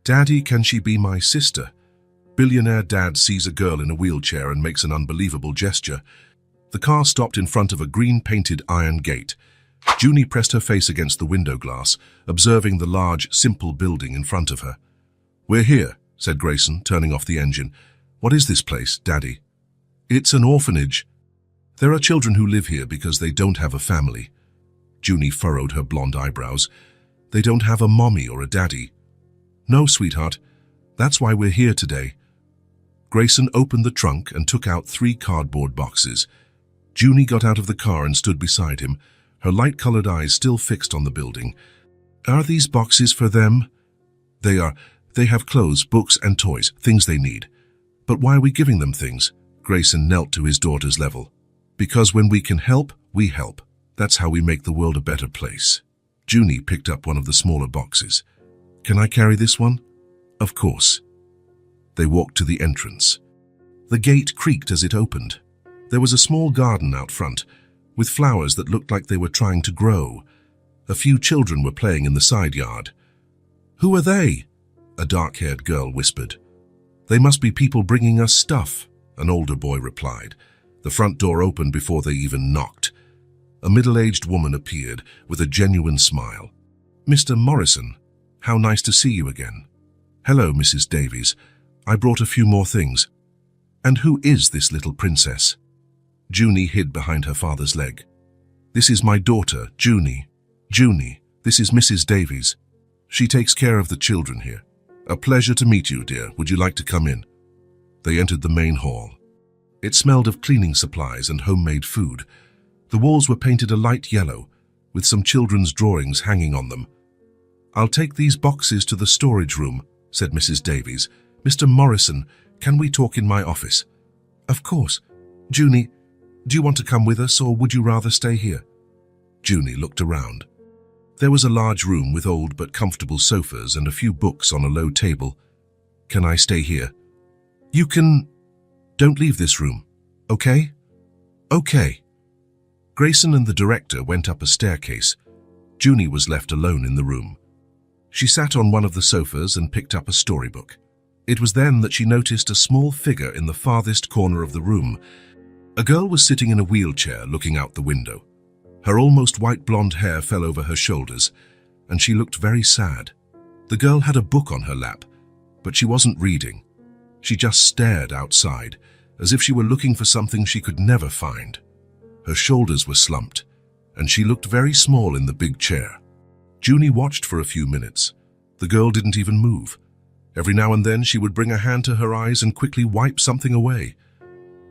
"Daddy, can she be my sister?" Billionaire dad sees a girl in a wheelchair and makes an unbelievable gesture. The car stopped in front of a green-painted iron gate. Junie pressed her face against the window glass, observing the large, simple building in front of her. "We're here," said Grayson, turning off the engine. "What is this place, Daddy?" "It's an orphanage. There are children who live here because they don't have a family." Junie furrowed her blonde eyebrows. "They don't have a mommy or a daddy." "No, sweetheart. That's why we're here today." Grayson opened the trunk and took out 3 cardboard boxes. Junie got out of the car and stood beside him, her light-colored eyes still fixed on the building. "Are these boxes for them?" "They are. They have clothes, books, and toys, things they need." "But why are we giving them things?" Grayson knelt to his daughter's level. "Because when we can help, we help. That's how we make the world a better place." Junie picked up one of the smaller boxes. "Can I carry this one?" "Of course." They walked to the entrance. The gate creaked as it opened. There was a small garden out front, with flowers that looked like they were trying to grow. A few children were playing in the side yard. "Who are they?" a dark-haired girl whispered. "They must be people bringing us stuff," an older boy replied. The front door opened before they even knocked. A middle-aged woman appeared with a genuine smile. "Mr. Morrison, how nice to see you again." "Hello, Mrs. Davies. I brought a few more things." "And who is this little princess?" Junie hid behind her father's leg. "This is my daughter, Junie. Junie, this is Mrs. Davies. She takes care of the children here." "A pleasure to meet you, dear. Would you like to come in?" They entered the main hall. It smelled of cleaning supplies and homemade food. The walls were painted a light yellow, with some children's drawings hanging on them. "I'll take these boxes to the storage room," said Mrs. Davies. "Mr. Morrison, can we talk in my office?" "Of course. Junie, do you want to come with us, or would you rather stay here?" Junie looked around. There was a large room with old but comfortable sofas and a few books on a low table. "Can I stay here?" "You can... Don't leave this room, okay?" "Okay." Grayson and the director went up a staircase. Junie was left alone in the room. She sat on one of the sofas and picked up a storybook. It was then that she noticed a small figure in the farthest corner of the room. A girl was sitting in a wheelchair looking out the window. Her almost white blonde hair fell over her shoulders, and she looked very sad. The girl had a book on her lap, but she wasn't reading. She just stared outside, as if she were looking for something she could never find. Her shoulders were slumped, and she looked very small in the big chair. Junie watched for a few minutes. The girl didn't even move. Every now and then she would bring a hand to her eyes and quickly wipe something away.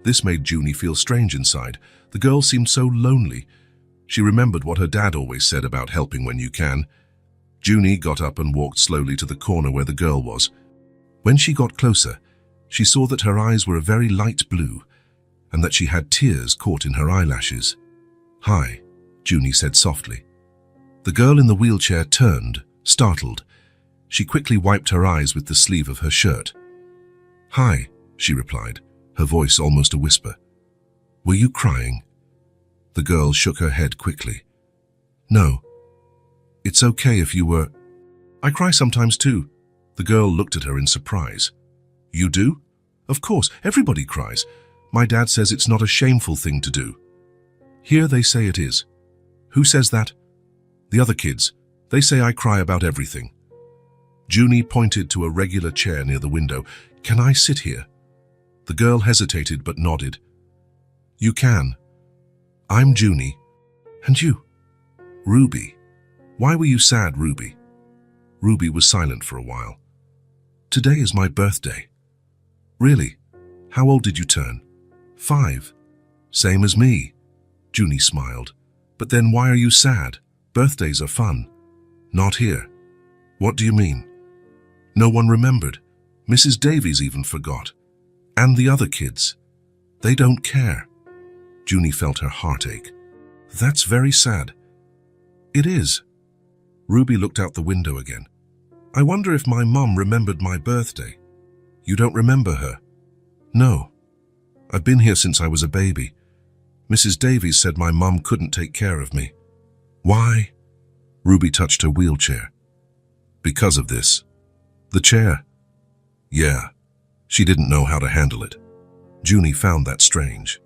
This made Junie feel strange inside. The girl seemed so lonely. She remembered what her dad always said about helping when you can. Junie got up and walked slowly to the corner where the girl was. When she got closer, she saw that her eyes were a very light blue, and that she had tears caught in her eyelashes. "Hi," Junie said softly. The girl in the wheelchair turned, startled. She quickly wiped her eyes with the sleeve of her shirt. "Hi," she replied, her voice almost a whisper. "Were you crying?" The girl shook her head quickly. "No. It's okay if you were." "I cry sometimes too." The girl looked at her in surprise. "You do?" "Of course, everybody cries. My dad says it's not a shameful thing to do." "Here they say it is." "Who says that?" "The other kids. They say I cry about everything." Junie pointed to a regular chair near the window. "Can I sit here?" The girl hesitated but nodded. "You can. I'm Junie. And you?" "Ruby. Why were you sad, Ruby?" Ruby was silent for a while. "Today is my birthday." "Really? How old did you turn?" 5. "Same as me." Junie smiled. "But then why are you sad? Birthdays are fun." "Not here." "What do you mean?" "No one remembered. Mrs. Davies even forgot. And the other kids. They don't care." Junie felt her heart ache. "That's very sad." "It is." Ruby looked out the window again. "I wonder if my mum remembered my birthday." "You don't remember her?" "No. I've been here since I was a baby. Mrs. Davies said my mum couldn't take care of me." "Why?" Ruby touched her wheelchair. "Because of this." The chair. Yeah, she didn't know how to handle it. Junie found that strange.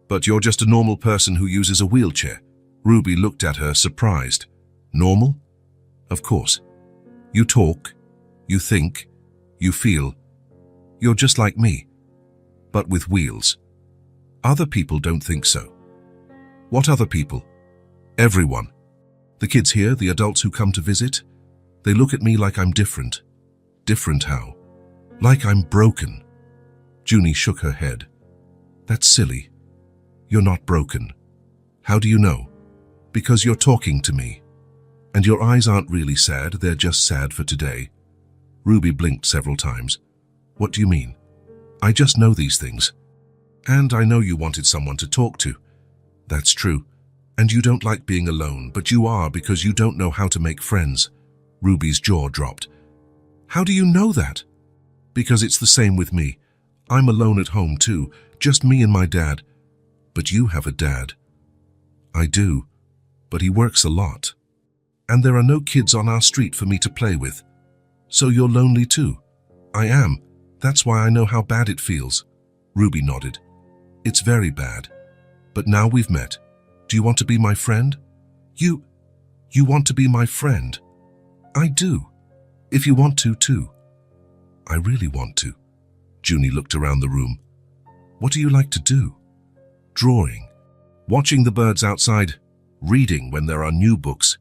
But you're just a normal person who uses a wheelchair. Ruby looked at her, surprised. Normal? Of course. You talk, you think, you feel. You're just like me, but with wheels. Other people don't think so. What other people? Everyone. The kids here, the adults who come to visit, they look at me like I'm different. Different how? Like I'm broken. Junie shook her head. That's silly. You're not broken. How do you know? Because you're talking to me. And your eyes aren't really sad, they're just sad for today. Ruby blinked several times. What do you mean? I just know these things. And I know you wanted someone to talk to. That's true. And you don't like being alone, but you are because you don't know how to make friends. Ruby's jaw dropped. How do you know that? Because it's the same with me. I'm alone at home too, just me and my dad. But you have a dad. I do, but he works a lot. And there are no kids on our street for me to play with. So you're lonely too? I am. That's why I know how bad it feels. Ruby nodded. It's very bad. But now we've met. Do you want to be my friend? You want to be my friend? I do. If you want to, too. I really want to. Junie looked around the room. What do you like to do? Drawing. Watching the birds outside. Reading when there are new books.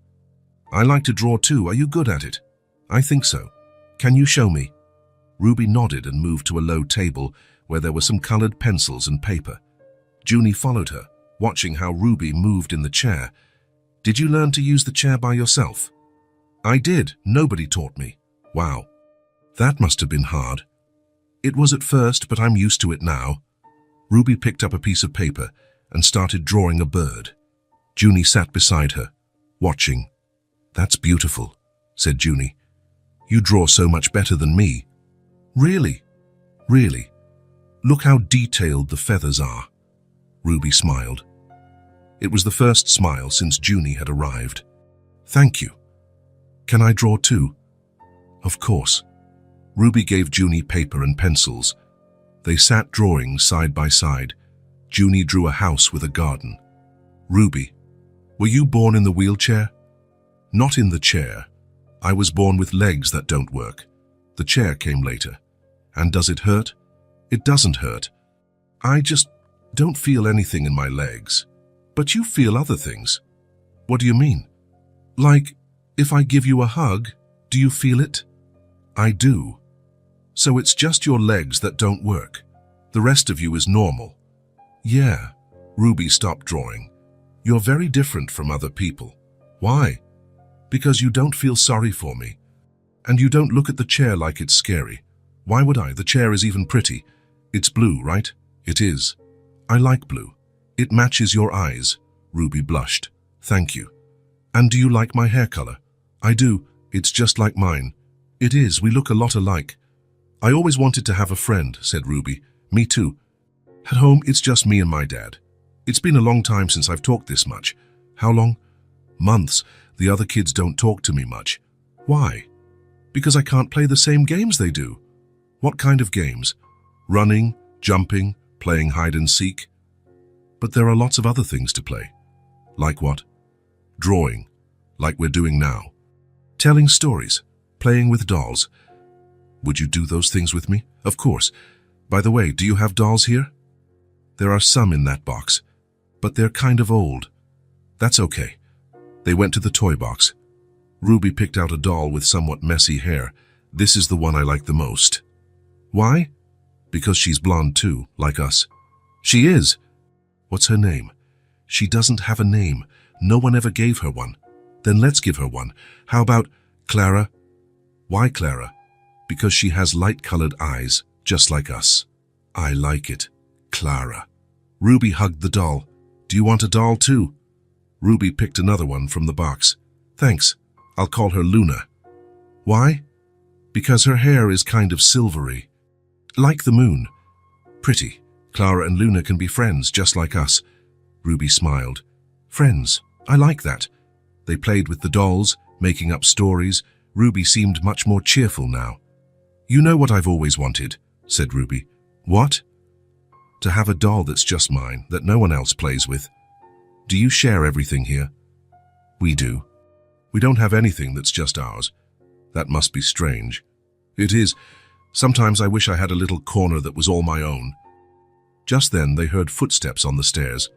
I like to draw too. Are you good at it? I think so. Can you show me? Ruby nodded and moved to a low table where there were some colored pencils and paper. Junie followed her, watching how Ruby moved in the chair. Did you learn to use the chair by yourself? I did. Nobody taught me. Wow. That must have been hard. It was at first, but I'm used to it now. Ruby picked up a piece of paper and started drawing a bird. Junie sat beside her, watching. That's beautiful, said Junie. You draw so much better than me. Really? Really? Look how detailed the feathers are. Ruby smiled. It was the first smile since Junie had arrived. Thank you. Can I draw too? Of course. Ruby gave Junie paper and pencils. They sat drawing side by side. Junie drew a house with a garden. Ruby, were you born in the wheelchair? Not in the chair. I was born with legs that don't work. The chair came later. And does it hurt? It doesn't hurt. I just don't feel anything in my legs. But you feel other things. What do you mean? Like, if I give you a hug, do you feel it? I do. So it's just your legs that don't work. The rest of you is normal. Yeah. Ruby stopped drawing. You're very different from other people. Why? Because you don't feel sorry for me. And you don't look at the chair like it's scary. Why would I? The chair is even pretty. It's blue, right? It is. I like blue. It matches your eyes. Ruby blushed. Thank you. And do you like my hair color? I do. It's just like mine. It is. We look a lot alike. I always wanted to have a friend, said Ruby. Me too. At home, it's just me and my dad. It's been a long time since I've talked this much. How long? Months. The other kids don't talk to me much. Why? Because I can't play the same games they do. What kind of games? Running, jumping, playing hide and seek? But there are lots of other things to play. Like what? Drawing, like we're doing now. Telling stories, playing with dolls. Would you do those things with me? Of course. By the way, do you have dolls here? There are some in that box, but they're kind of old. That's okay. They went to the toy box. Ruby picked out a doll with somewhat messy hair. This is the one I like the most. Why? Because she's blonde too, like us. She is. What's her name? She doesn't have a name. No one ever gave her one. Then let's give her one. How about Clara? Why Clara? Because she has light-colored eyes, just like us. I like it. Clara. Ruby hugged the doll. Do you want a doll too? Ruby picked another one from the box. Thanks. I'll call her Luna. Why? Because her hair is kind of silvery. Like the moon. Pretty. Clara and Luna can be friends, just like us. Ruby smiled. Friends. I like that. They played with the dolls, making up stories. Ruby seemed much more cheerful now. You know what I've always wanted, said Ruby. What? To have a doll that's just mine, that no one else plays with. Do you share everything here? We do. We don't have anything that's just ours. That must be strange. It is. Sometimes I wish I had a little corner that was all my own. Just then they heard footsteps on the stairs.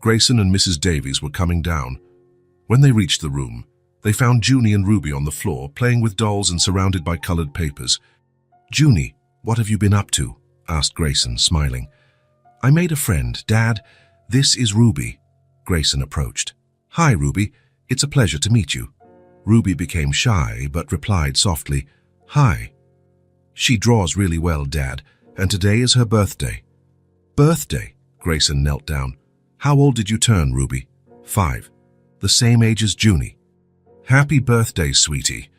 Grayson and Mrs. Davies were coming down. When they reached the room, they found Junie and Ruby on the floor, playing with dolls and surrounded by colored papers. Junie, what have you been up to? Asked Grayson, smiling. I made a friend, Dad. This is Ruby. Grayson approached. Hi, Ruby. It's a pleasure to meet you. Ruby became shy, but replied softly, Hi. She draws really well, Dad, and today is her birthday. Birthday? Grayson knelt down. How old did you turn, Ruby? 5. The same age as Junie. Happy birthday, sweetie.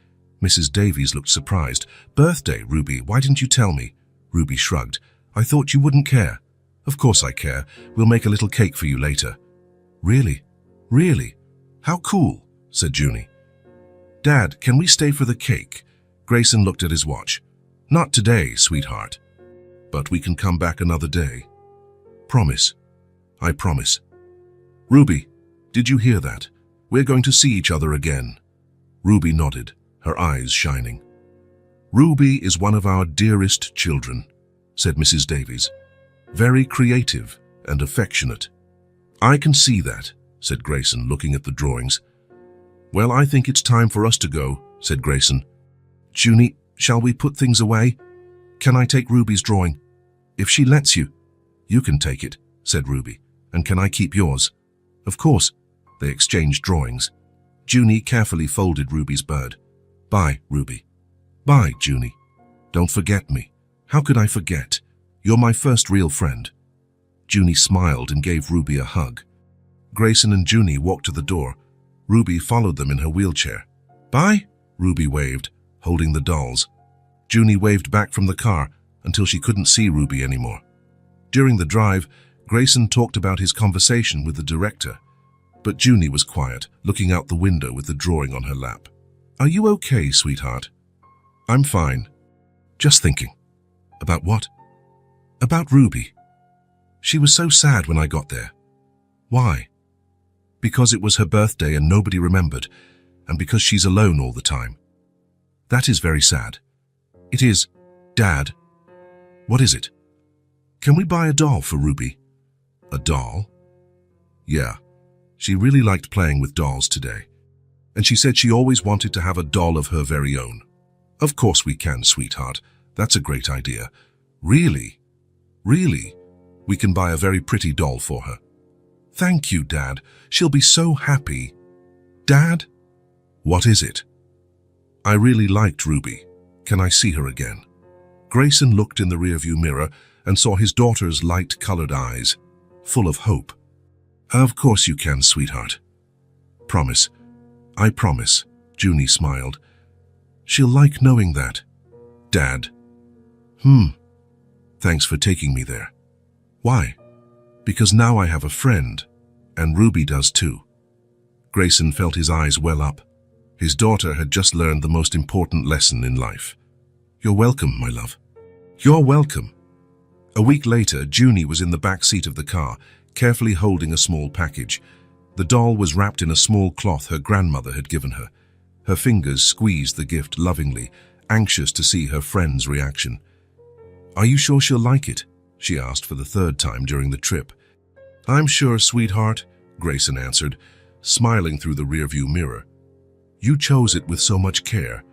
Mrs. Davies looked surprised. Birthday, Ruby, why didn't you tell me? Ruby shrugged. I thought you wouldn't care. Of course I care. We'll make a little cake for you later. Really? Really? How cool, said Junie. Dad, can we stay for the cake? Grayson looked at his watch. Not today, sweetheart. But we can come back another day. Promise. I promise. Ruby, did you hear that? We're going to see each other again. Ruby nodded, her eyes shining. Ruby is one of our dearest children, said Mrs. Davies. Very creative and affectionate. I can see that, said Grayson, looking at the drawings. Well, I think it's time for us to go, said Grayson. Junie, shall we put things away? Can I take Ruby's drawing? If she lets you. You can take it, said Ruby. And can I keep yours? Of course. They exchanged drawings. Junie carefully folded Ruby's bird. Bye, Ruby. Bye, Junie. Don't forget me. How could I forget? You're my first real friend. Junie smiled and gave Ruby a hug. Grayson and Junie walked to the door. Ruby followed them in her wheelchair. Bye, Ruby waved, holding the dolls. Junie waved back from the car until she couldn't see Ruby anymore. During the drive, Grayson talked about his conversation with the director, but Junie was quiet, looking out the window with the drawing on her lap. Are you okay, sweetheart? I'm fine. Just thinking. About what? About Ruby. She was so sad when I got there. Why? Because it was her birthday and nobody remembered, and because she's alone all the time. That is very sad. It is. Dad. What is it? Can we buy a doll for Ruby? A doll? Yeah. She really liked playing with dolls today. And she said she always wanted to have a doll of her very own. Of course we can, sweetheart. That's a great idea. Really? Really? We can buy a very pretty doll for her. Thank you, Dad. She'll be so happy. Dad? What is it? I really liked Ruby. Can I see her again? Grayson looked in the rearview mirror and saw his daughter's light-colored eyes, full of hope. Of course you can, sweetheart. Promise. I promise, Junie smiled. She'll like knowing that. Dad. Thanks for taking me there. Why? Because now I have a friend, and Ruby does too. Grayson felt his eyes well up. His daughter had just learned the most important lesson in life. You're welcome, my love. You're welcome. A week later, Junie was in the back seat of the car, carefully holding a small package. The doll was wrapped in a small cloth her grandmother had given her. Her fingers squeezed the gift lovingly, anxious to see her friend's reaction. Are you sure she'll like it? She asked for the third time during the trip. I'm sure, sweetheart, Grayson answered, smiling through the rearview mirror. You chose it with so much care.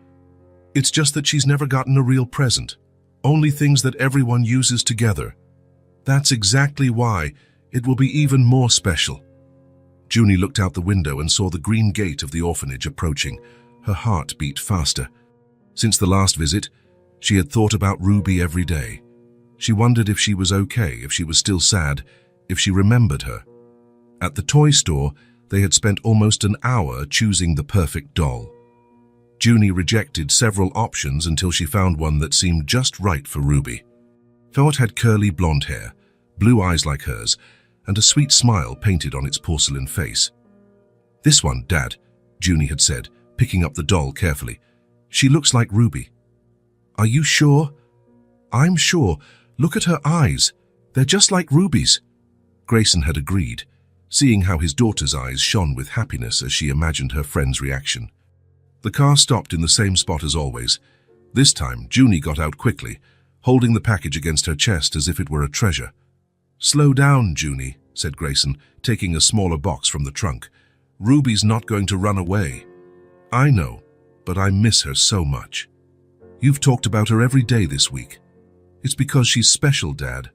It's just that she's never gotten a real present. Only things that everyone uses together. That's exactly why it will be even more special. Junie looked out the window and saw the green gate of the orphanage approaching. Her heart beat faster. Since the last visit, she had thought about Ruby every day. She wondered if she was okay, if she was still sad, if she remembered her. At the toy store, they had spent almost an hour choosing the perfect doll. Junie rejected several options until she found one that seemed just right for Ruby. It had curly blonde hair, blue eyes like hers, and a sweet smile painted on its porcelain face. This one, Dad, Junie had said, picking up the doll carefully. She looks like Ruby. Are you sure? I'm sure. Look at her eyes. They're just like Ruby's. Grayson had agreed, seeing how his daughter's eyes shone with happiness as she imagined her friend's reaction. The car stopped in the same spot as always. This time, Junie got out quickly, holding the package against her chest as if it were a treasure. "Slow down, Junie," said Grayson, taking a smaller box from the trunk. "Ruby's not going to run away." "I know, but I miss her so much. You've talked about her every day this week. It's because she's special, Dad.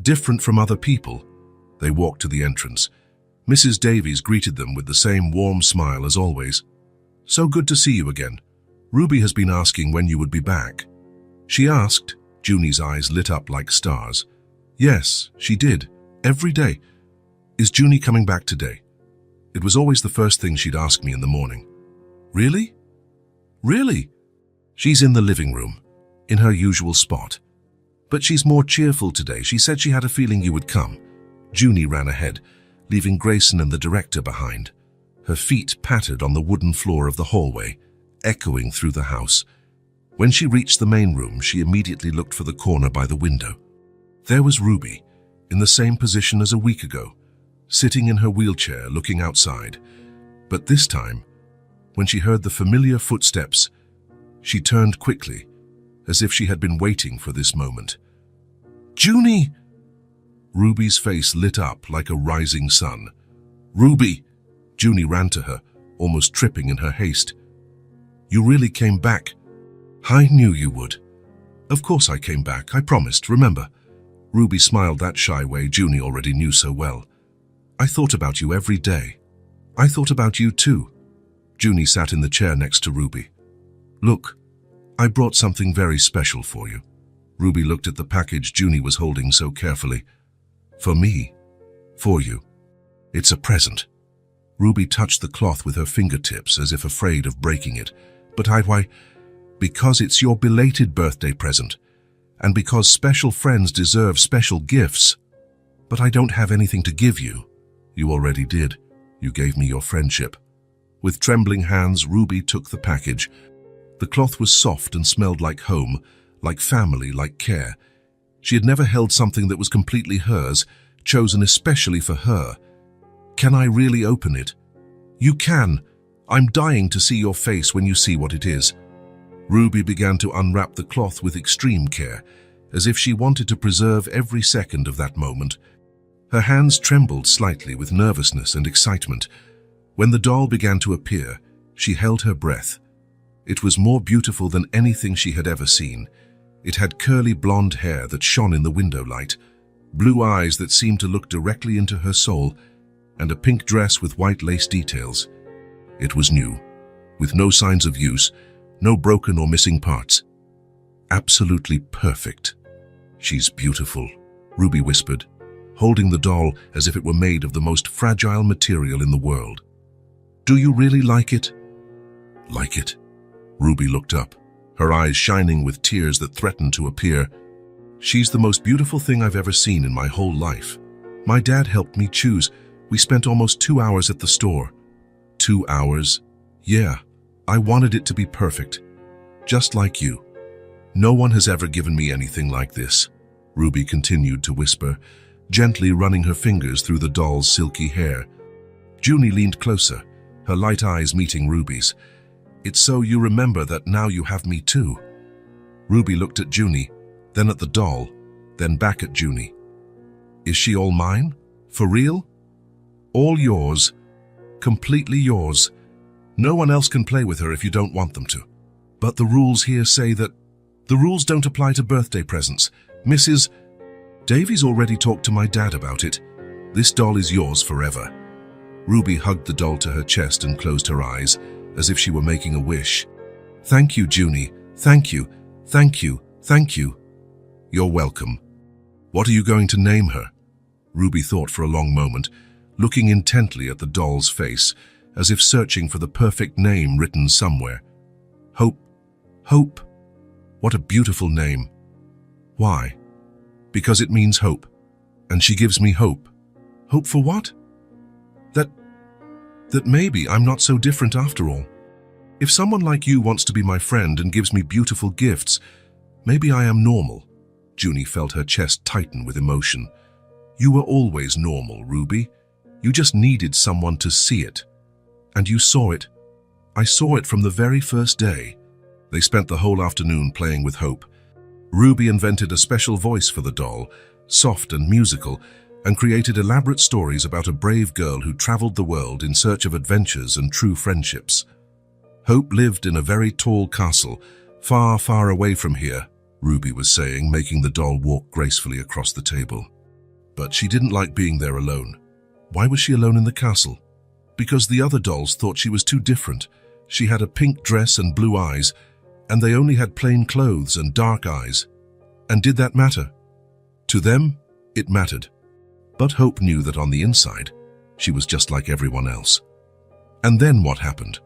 Different from other people." They walked to the entrance. Mrs. Davies greeted them with the same warm smile as always. "So good to see you again. Ruby has been asking when you would be back." "She asked?" Junie's eyes lit up like stars. "Yes, she did. Every day. Is Junie coming back today?" It was always the first thing she'd ask me in the morning. "Really? Really?" "She's in the living room, in her usual spot. But she's more cheerful today. She said she had a feeling you would come." Junie ran ahead, leaving Grayson and the director behind. Her feet pattered on the wooden floor of the hallway, echoing through the house. When she reached the main room, she immediately looked for the corner by the window. There was Ruby, in the same position as a week ago, sitting in her wheelchair looking outside. But this time, when she heard the familiar footsteps, she turned quickly, as if she had been waiting for this moment. "Junie!" Ruby's face lit up like a rising sun. "Ruby!" Junie ran to her, almost tripping in her haste. "You really came back. I knew you would." "Of course I came back, I promised, remember?" Ruby smiled that shy way Junie already knew so well. "I thought about you every day." "I thought about you too." Junie sat in the chair next to Ruby. "Look, I brought something very special for you." Ruby looked at the package Junie was holding so carefully. "For me. For you. It's a present." Ruby touched the cloth with her fingertips as if afraid of breaking it. "But why? Because it's your belated birthday present, and because special friends deserve special gifts. But I don't have anything to give you." "You already did. You gave me your friendship." With trembling hands, Ruby took the package. The cloth was soft and smelled like home, like family, like care. She had never held something that was completely hers, chosen especially for her. "Can I really open it?" "You can. I'm dying to see your face when you see what it is." Ruby began to unwrap the cloth with extreme care, as if she wanted to preserve every second of that moment. Her hands trembled slightly with nervousness and excitement. When the doll began to appear, she held her breath. It was more beautiful than anything she had ever seen. It had curly blonde hair that shone in the window light, blue eyes that seemed to look directly into her soul, and a pink dress with white lace details. It was new, with no signs of use, no broken or missing parts. Absolutely perfect. "She's beautiful," Ruby whispered, holding the doll as if it were made of the most fragile material in the world. "Do you really like it?" "Like it?" Ruby looked up, her eyes shining with tears that threatened to appear. "She's the most beautiful thing I've ever seen in my whole life. My dad helped me choose. We spent almost 2 hours at the store." 2 hours? Yeah, I wanted it to be perfect. Just like you. "No one has ever given me anything like this," Ruby continued to whisper, gently running her fingers through the doll's silky hair. Junie leaned closer, her light eyes meeting Ruby's. "It's so you remember that now you have me too." Ruby looked at Junie, then at the doll, then back at Junie. "Is she all mine? For real?" "All yours. Completely yours. No one else can play with her if you don't want them to. But the rules here say that..." "The rules don't apply to birthday presents. Mrs. Davies already talked to my dad about it. This doll is yours forever." Ruby hugged the doll to her chest and closed her eyes, as if she were making a wish. "Thank you, Junie. Thank you. Thank you. Thank you." "You're welcome. What are you going to name her?" Ruby thought for a long moment, looking intently at the doll's face, as if searching for the perfect name written somewhere. "Hope. Hope. What a beautiful name." "Why?" "Because it means hope. And she gives me hope." "Hope for what?" That maybe I'm not so different after all. If someone like you wants to be my friend and gives me beautiful gifts, Maybe I am normal. Junie felt her chest tighten with emotion. You were always normal, Ruby. You just needed someone to see it. And you saw it. I saw it from the very first day. They spent the whole afternoon playing with Hope. Ruby invented a special voice for the doll, soft and musical, and created elaborate stories about a brave girl who traveled the world in search of adventures and true friendships. Hope lived in a very tall castle, far, far away from here, Ruby was saying, making the doll walk gracefully across the table. But she didn't like being there alone. Why was she alone in the castle? Because the other dolls thought she was too different. She had a pink dress and blue eyes, and they only had plain clothes and dark eyes. And did that matter? To them, it mattered. But Hope knew that on the inside, she was just like everyone else. And then what happened?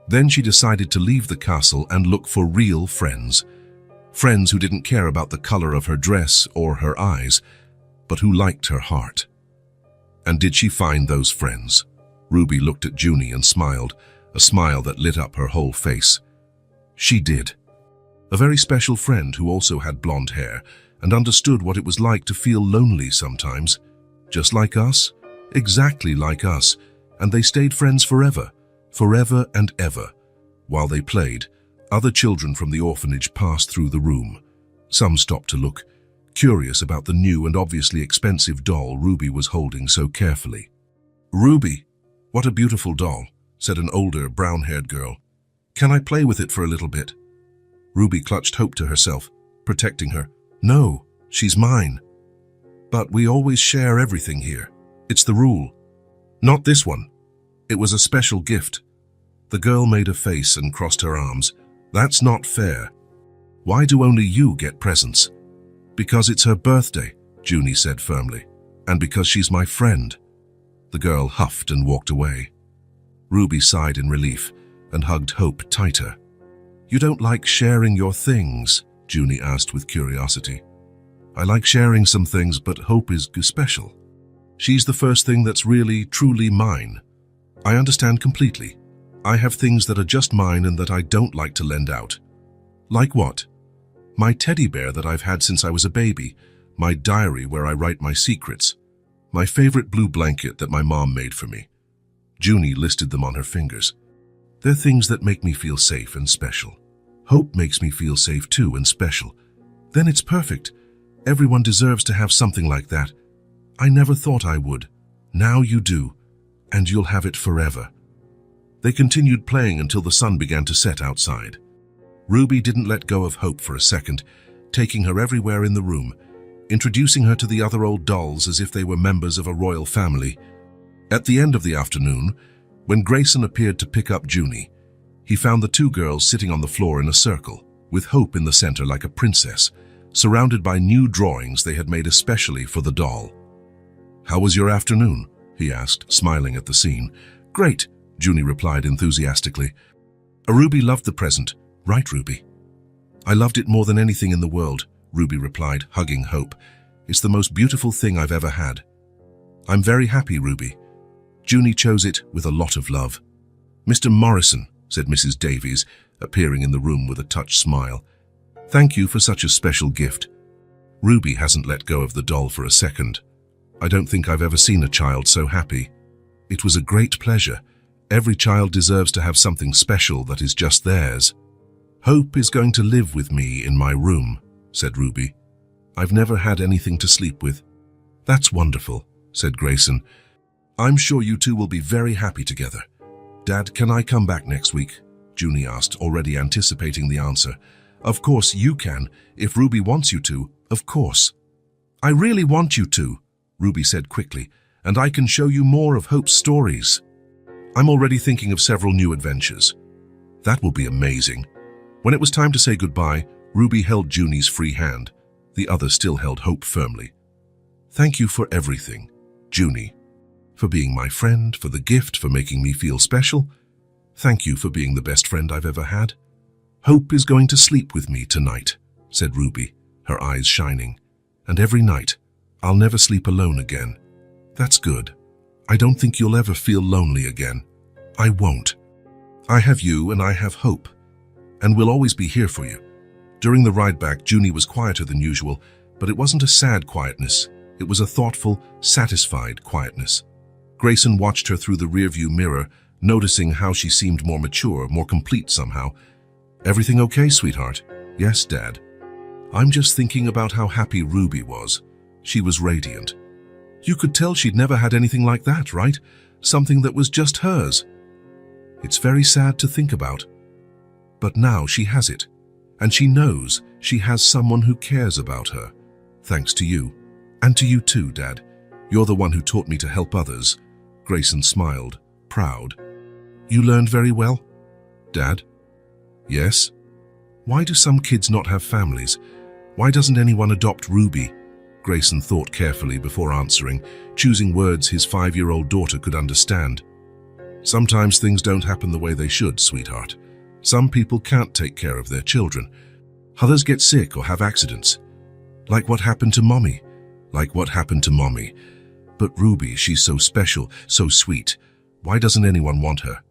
Then she decided to leave the castle and look for real friends. Friends who didn't care about the color of her dress or her eyes, but who liked her heart. And did she find those friends? Ruby looked at Junie and smiled, a smile that lit up her whole face. She did. A very special friend who also had blonde hair and understood what it was like to feel lonely sometimes. Just like us, exactly like us, and they stayed friends forever, forever and ever. While they played, other children from the orphanage passed through the room. Some stopped to look, curious about the new and obviously expensive doll Ruby was holding so carefully. "Ruby, what a beautiful doll," said an older, brown-haired girl. "Can I play with it for a little bit?" Ruby clutched Hope to herself, protecting her. "No, she's mine." "But we always share everything here. It's the rule." "Not this one. It was a special gift." The girl made a face and crossed her arms. "That's not fair. Why do only you get presents?" "Because it's her birthday," Junie said firmly. "And because she's my friend." The girl huffed and walked away. Ruby sighed in relief and hugged Hope tighter. "You don't like sharing your things?" Junie asked with curiosity. "I like sharing some things, but Hope is special. She's the first thing that's really, truly mine. I understand completely. I have things that are just mine and that I don't like to lend out." "Like what?" "My teddy bear that I've had since I was a baby, my diary where I write my secrets, my favorite blue blanket that my mom made for me." Junie listed them on her fingers. "They're things that make me feel safe and special. Hope makes me feel safe too and special. Then it's perfect. Everyone deserves to have something like that. I never thought I would. Now you do, and you'll have it forever." They continued playing until the sun began to set outside. Ruby didn't let go of Hope for a second, taking her everywhere in the room, introducing her to the other old dolls as if they were members of a royal family. At the end of the afternoon, when Grayson appeared to pick up Junie, he found the two girls sitting on the floor in a circle, with Hope in the center like a princess, surrounded by new drawings they had made especially for the doll. "How was your afternoon?" he asked, smiling at the scene. "Great," Junie replied enthusiastically. "Ruby loved the present, right, Ruby?" "I loved it more than anything in the world," Ruby replied, hugging Hope. "It's the most beautiful thing I've ever had." "I'm very happy, Ruby." Junie chose it with a lot of love. "Mr. Morrison," said Mrs. Davies, appearing in the room with a touched smile. "Thank you for such a special gift." Ruby hasn't let go of the doll for a second. "I don't think I've ever seen a child so happy. It was a great pleasure. Every child deserves to have something special that is just theirs." "Hope is going to live with me in my room," said Ruby. "I've never had anything to sleep with." "That's wonderful," said Grayson. "I'm sure you two will be very happy together." "Dad, can I come back next week?" Junie asked, already anticipating the answer. "Of course you can, if Ruby wants you to, of course." "I really want you to," Ruby said quickly, "and I can show you more of Hope's stories. I'm already thinking of several new adventures." "That will be amazing." When it was time to say goodbye, Ruby held Junie's free hand. The other still held Hope firmly. "Thank you for everything, Junie. For being my friend, for the gift, for making me feel special. Thank you for being the best friend I've ever had." "Hope is going to sleep with me tonight," said Ruby, her eyes shining. "And every night, I'll never sleep alone again." "That's good. I don't think you'll ever feel lonely again." "I won't. I have you and I have Hope, and we'll always be here for you. During the ride back, Junie was quieter than usual, but it wasn't a sad quietness. It was a thoughtful, satisfied quietness. Grayson watched her through the rearview mirror, noticing how she seemed more mature, more complete somehow. "Everything okay, sweetheart?" "Yes, Dad. I'm just thinking about how happy Ruby was." She was radiant. You could tell she'd never had anything like that, right? Something that was just hers. It's very sad to think about. But now she has it, and she knows she has someone who cares about her. Thanks to you. And to you too, Dad. You're the one who taught me to help others. Grayson smiled, proud. You learned very well? Dad? Yes? Why do some kids not have families? Why doesn't anyone adopt Ruby? Grayson thought carefully before answering, choosing words his 5-year-old daughter could understand. Sometimes things don't happen the way they should, sweetheart. Some people can't take care of their children. Others get sick or have accidents. Like what happened to Mommy. Like what happened to Mommy. But Ruby, she's so special, so sweet. Why doesn't anyone want her?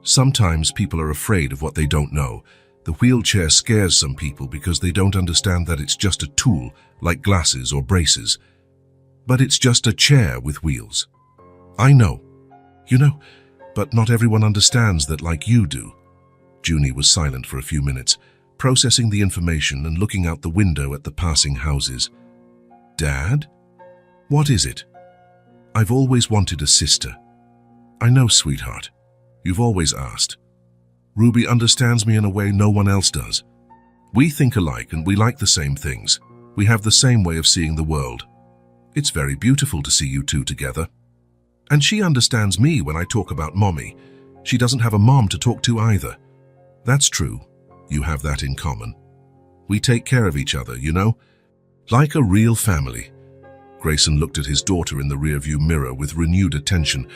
Sometimes people are afraid of what they don't know. The wheelchair scares some people because they don't understand that it's just a tool, like glasses or braces. But it's just a chair with wheels. I know. You know, but not everyone understands that like you do. Junie was silent for a few minutes, processing the information and looking out the window at the passing houses. Dad? What is it? I've always wanted a sister. I know, sweetheart. You've always asked. Ruby understands me in a way no one else does. We think alike and we like the same things. We have the same way of seeing the world. It's very beautiful to see you two together. And she understands me when I talk about Mommy. She doesn't have a mom to talk to either. That's true. You have that in common. We take care of each other, you know? Like a real family. Grayson looked at his daughter in the rearview mirror with renewed attention.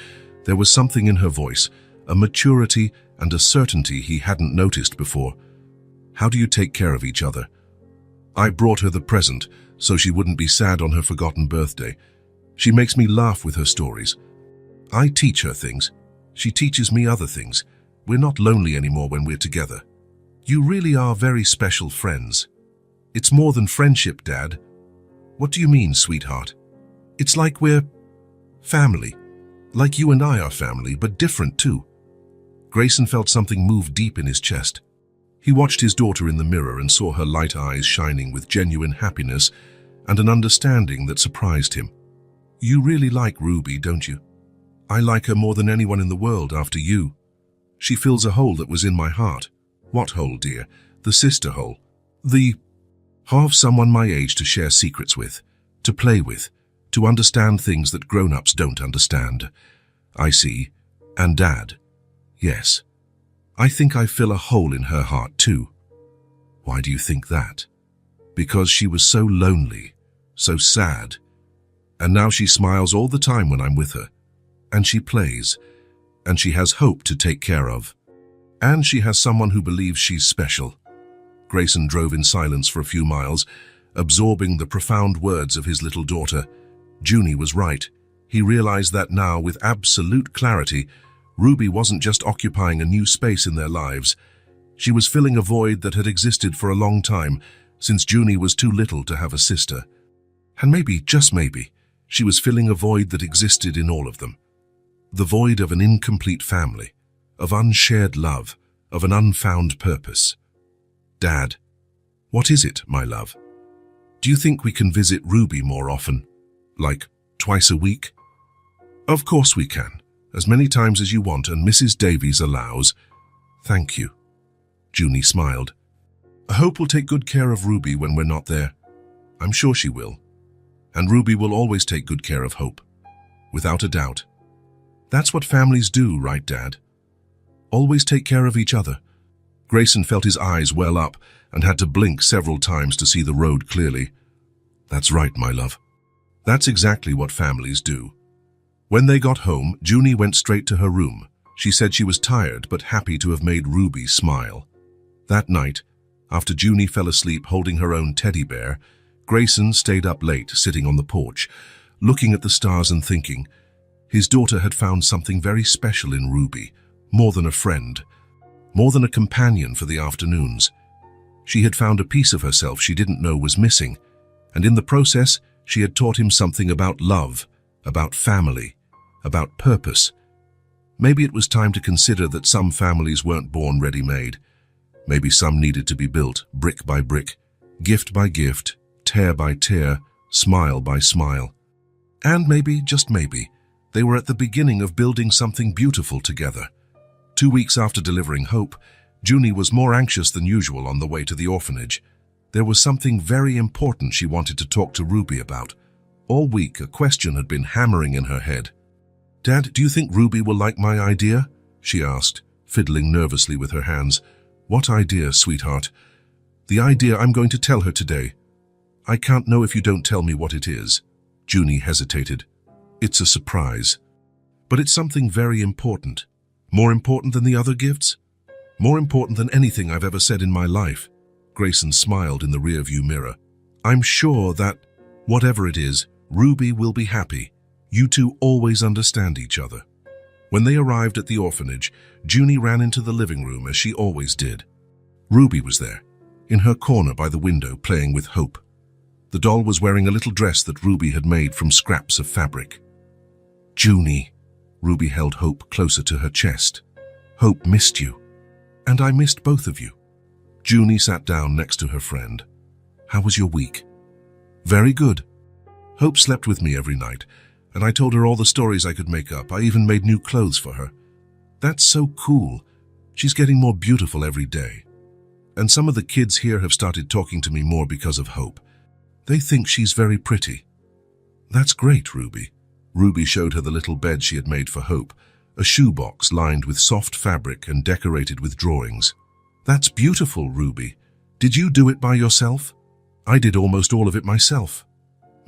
There was something in her voice, a maturity and a certainty he hadn't noticed before. How do you take care of each other? I brought her the present so she wouldn't be sad on her forgotten birthday. She makes me laugh with her stories. I teach her things. She teaches me other things. We're not lonely anymore when we're together. You really are very special friends. It's more than friendship, Dad. What do you mean, sweetheart? It's like we're family. Like you and I are family, but different too. Grayson felt something move deep in his chest. He watched his daughter in the mirror and saw her light eyes shining with genuine happiness and an understanding that surprised him. You really like Ruby, don't you? I like her more than anyone in the world after you. She fills a hole that was in my heart. What hole, dear? The sister hole. The have someone my age to share secrets with, to play with, to understand things that grown-ups don't understand. I see. And Dad. Yes. I think I fill a hole in her heart too. Why do you think that? Because she was so lonely, so sad. And now she smiles all the time when I'm with her. And she plays. And she has hope to take care of. And she has someone who believes she's special. Grayson drove in silence for a few miles, absorbing the profound words of his little daughter. Junie was right. He realized that now with absolute clarity. Ruby wasn't just occupying a new space in their lives. She was filling a void that had existed for a long time, since Junie was too little to have a sister. And maybe, just maybe, she was filling a void that existed in all of them. The void of an incomplete family, of unshared love, of an unfound purpose. Dad, what is it, my love? Do you think we can visit Ruby more often? Like, twice a week? Of course we can. As many times as you want and Mrs. Davies allows. Thank you. Junie smiled. I hope we'll take good care of Ruby when we're not there. I'm sure she will. And Ruby will always take good care of Hope. Without a doubt. That's what families do, right, Dad? Always take care of each other. Grayson felt his eyes well up and had to blink several times to see the road clearly. That's right, my love. That's exactly what families do. When they got home, Junie went straight to her room. She said she was tired but happy to have made Ruby smile. That night, after Junie fell asleep holding her own teddy bear, Grayson stayed up late, sitting on the porch, looking at the stars and thinking. His daughter had found something very special in Ruby, more than a friend, more than a companion for the afternoons. She had found a piece of herself she didn't know was missing, and in the process, she had taught him something about love, about family, about purpose. Maybe it was time to consider that some families weren't born ready-made. Maybe some needed to be built, brick by brick, gift by gift, tear by tear, smile by smile. And maybe, just maybe, they were at the beginning of building something beautiful together. 2 weeks after delivering Hope, Junie was more anxious than usual on the way to the orphanage. There was something very important she wanted to talk to Ruby about. All week, a question had been hammering in her head. "Dad, do you think Ruby will like my idea?" she asked, fiddling nervously with her hands. "What idea, sweetheart?" "The idea I'm going to tell her today." "I can't know if you don't tell me what it is." Junie hesitated. "It's a surprise. But it's something very important. More important than the other gifts? More important than anything I've ever said in my life." Grayson smiled in the rearview mirror. "I'm sure that, whatever it is, Ruby will be happy. You two always understand each other." When they arrived at the orphanage, Junie ran into the living room as she always did. Ruby was there, in her corner by the window, playing with Hope. The doll was wearing a little dress that Ruby had made from scraps of fabric. "Junie," Ruby held Hope closer to her chest. "Hope missed you. And I missed both of you." Junie sat down next to her friend. "How was your week?" "Very good. Hope slept with me every night, and I told her all the stories I could make up. I even made new clothes for her. That's so cool. She's getting more beautiful every day. And some of the kids here have started talking to me more because of Hope. They think she's very pretty." "That's great, Ruby." Ruby showed her the little bed she had made for Hope, a shoebox lined with soft fabric and decorated with drawings. "That's beautiful, Ruby. Did you do it by yourself?" "I did almost all of it myself.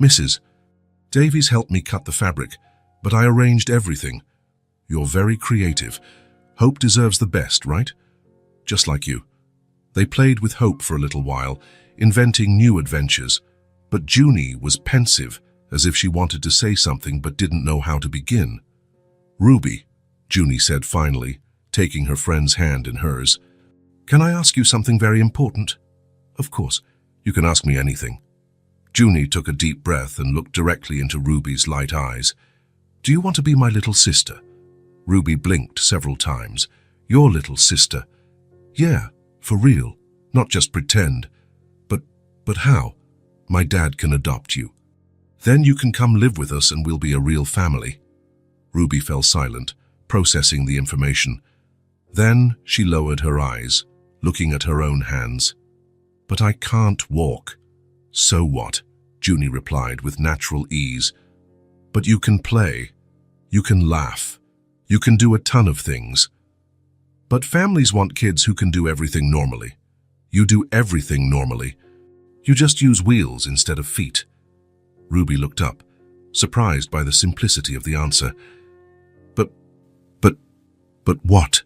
Mrs. Davies helped me cut the fabric, but I arranged everything." "You're very creative. Hope deserves the best, right?" "Just like you." They played with Hope for a little while, inventing new adventures, but Junie was pensive, as if she wanted to say something but didn't know how to begin. "Ruby," Junie said finally, taking her friend's hand in hers, "can I ask you something very important?" "Of course, you can ask me anything." Junie took a deep breath and looked directly into Ruby's light eyes. "Do you want to be my little sister?" Ruby blinked several times. "Your little sister?" "Yeah, for real, not just pretend." But how?" "My dad can adopt you. Then you can come live with us and we'll be a real family." Ruby fell silent, processing the information. Then she lowered her eyes, looking at her own hands. "But I can't walk." "So what?" Junie replied with natural ease. "But you can play. You can laugh. You can do a ton of things." "But families want kids who can do everything normally." "You do everything normally. You just use wheels instead of feet." Ruby looked up, surprised by the simplicity of the answer. But what?"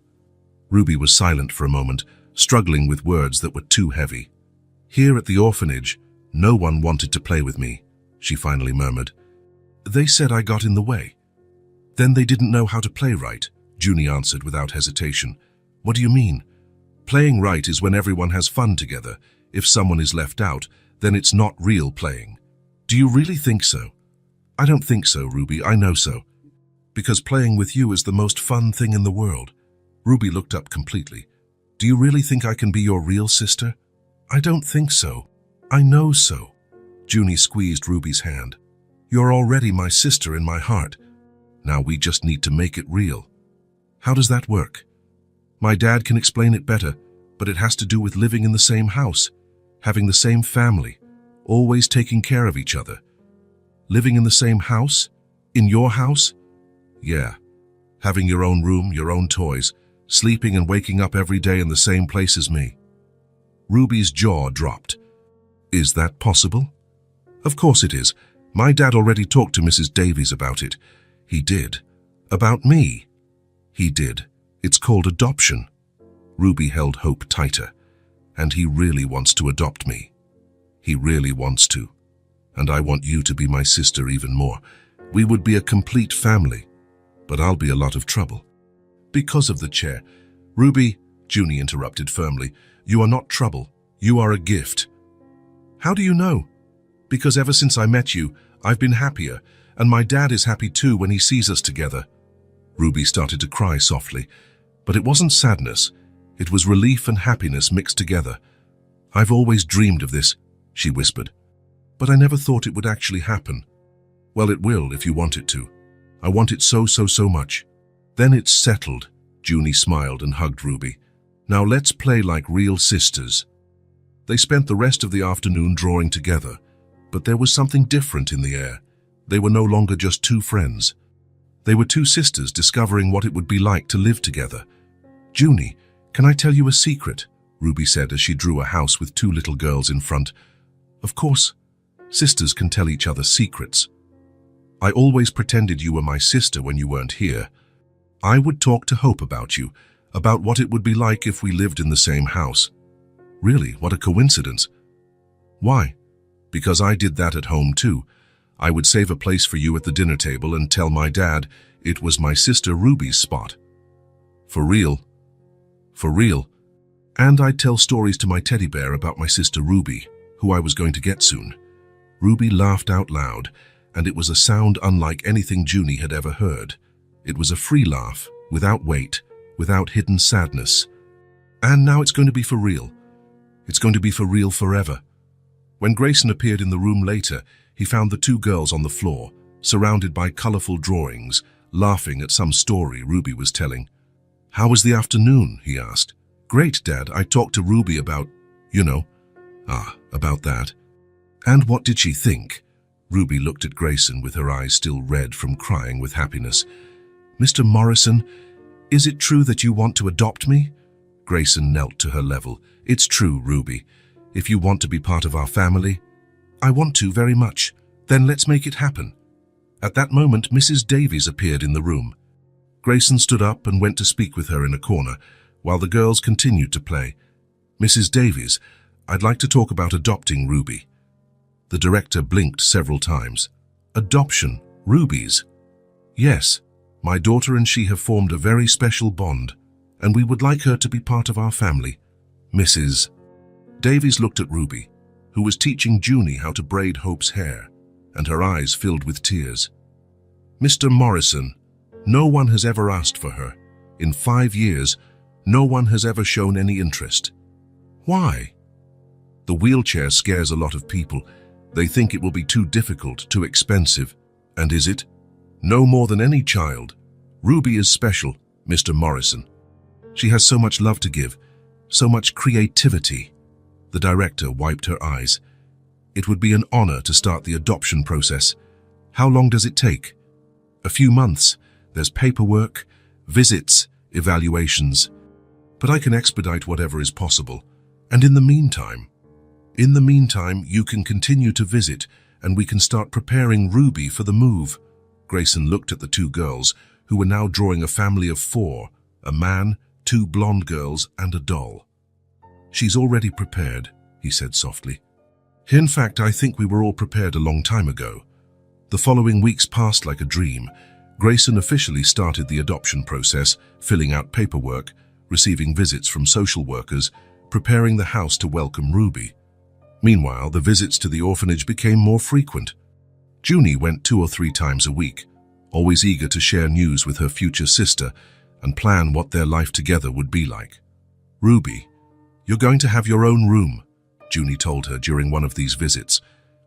Ruby was silent for a moment, struggling with words that were too heavy. "Here at the orphanage, no one wanted to play with me," she finally murmured. "They said I got in the way." "Then they didn't know how to play right," Junie answered without hesitation. "What do you mean?" "Playing right is when everyone has fun together. If someone is left out, then it's not real playing." "Do you really think so?" "I don't think so, Ruby, I know so. Because playing with you is the most fun thing in the world." Ruby looked up completely. "Do you really think I can be your real sister?" "I don't think so. I know so." Junie squeezed Ruby's hand. "You're already my sister in my heart. Now we just need to make it real." "How does that work?" "My dad can explain it better, but it has to do with living in the same house, having the same family, always taking care of each other." "Living in the same house? In your house?" "Yeah. Having your own room, your own toys, sleeping and waking up every day in the same place as me." Ruby's jaw dropped. "Is that possible?" "Of course it is. My dad already talked to Mrs. Davies about it." "He did? About me?" "He did. It's called adoption." Ruby held Hope tighter. "And he really wants to adopt me. He really wants to. And I want you to be my sister even more. We would be a complete family. But I'll be a lot of trouble." "Because of the chair." "Ruby," Junie interrupted firmly, "you are not trouble. You are a gift. How do you know? Because ever since I met you, I've been happier, and my dad is happy too when he sees us together. Ruby started to cry softly, but it wasn't sadness. It was relief and happiness mixed together. I've always dreamed of this, she whispered, but I never thought it would actually happen. Well, it will if you want it to. I want it so much. Then it's settled. Junie smiled and hugged Ruby. Now let's play like real sisters. They spent the rest of the afternoon drawing together, but there was something different in the air. They were no longer just two friends. They were two sisters discovering what it would be like to live together. Junie, can I tell you a secret? Ruby said as she drew a house with two little girls in front. Of course, sisters can tell each other secrets. I always pretended you were my sister when you weren't here. I would talk to Hope about you, about what it would be like if we lived in the same house. Really, what a coincidence. Why? Because I did that at home too. I would save a place for you at the dinner table and tell my dad it was my sister Ruby's spot. For real. For real. And I'd tell stories to my teddy bear about my sister Ruby, who I was going to get soon. Ruby laughed out loud, and it was a sound unlike anything Junie had ever heard. It was a free laugh, without weight, without hidden sadness. And now it's going to be for real. It's going to be for real forever. When Grayson appeared in the room later, he found the two girls on the floor, surrounded by colorful drawings, laughing at some story Ruby was telling. How was the afternoon? He asked. Great, Dad. I talked to Ruby about, about that. And what did she think? Ruby looked at Grayson with her eyes still red from crying with happiness. Mr. Morrison, is it true that you want to adopt me? Grayson knelt to her level. It's true, Ruby. If you want to be part of our family, I want to very much. Then let's make it happen. At that moment, Mrs. Davies appeared in the room. Grayson stood up and went to speak with her in a corner, while the girls continued to play. Mrs. Davies, I'd like to talk about adopting Ruby. The director blinked several times. Adoption, Ruby's. Yes, my daughter and she have formed a very special bond, and we would like her to be part of our family. Mrs. Davies looked at Ruby, who was teaching Junie how to braid Hope's hair, and her eyes filled with tears. Mr. Morrison, no one has ever asked for her. In 5 years, no one has ever shown any interest. Why? The wheelchair scares a lot of people. They think it will be too difficult, too expensive. And is it? No more than any child. Ruby is special, Mr. Morrison. She has so much love to give, so much creativity. The director wiped her eyes. It would be an honor to start the adoption process. How long does it take? A few months. There's paperwork, visits, evaluations. But I can expedite whatever is possible. And in the meantime, you can continue to visit, and we can start preparing Ruby for the move. Grayson looked at the two girls, who were now drawing a family of 4, a man, 2 blonde girls, and a doll. She's already prepared, he said softly. In fact, I think we were all prepared a long time ago. The following weeks passed like a dream. Grayson officially started the adoption process, filling out paperwork, receiving visits from social workers, preparing the house to welcome Ruby. Meanwhile, the visits to the orphanage became more frequent. Junie went 2 or 3 times a week, always eager to share news with her future sister and plan what their life together would be like. Ruby, you're going to have your own room, Junie told her during one of these visits,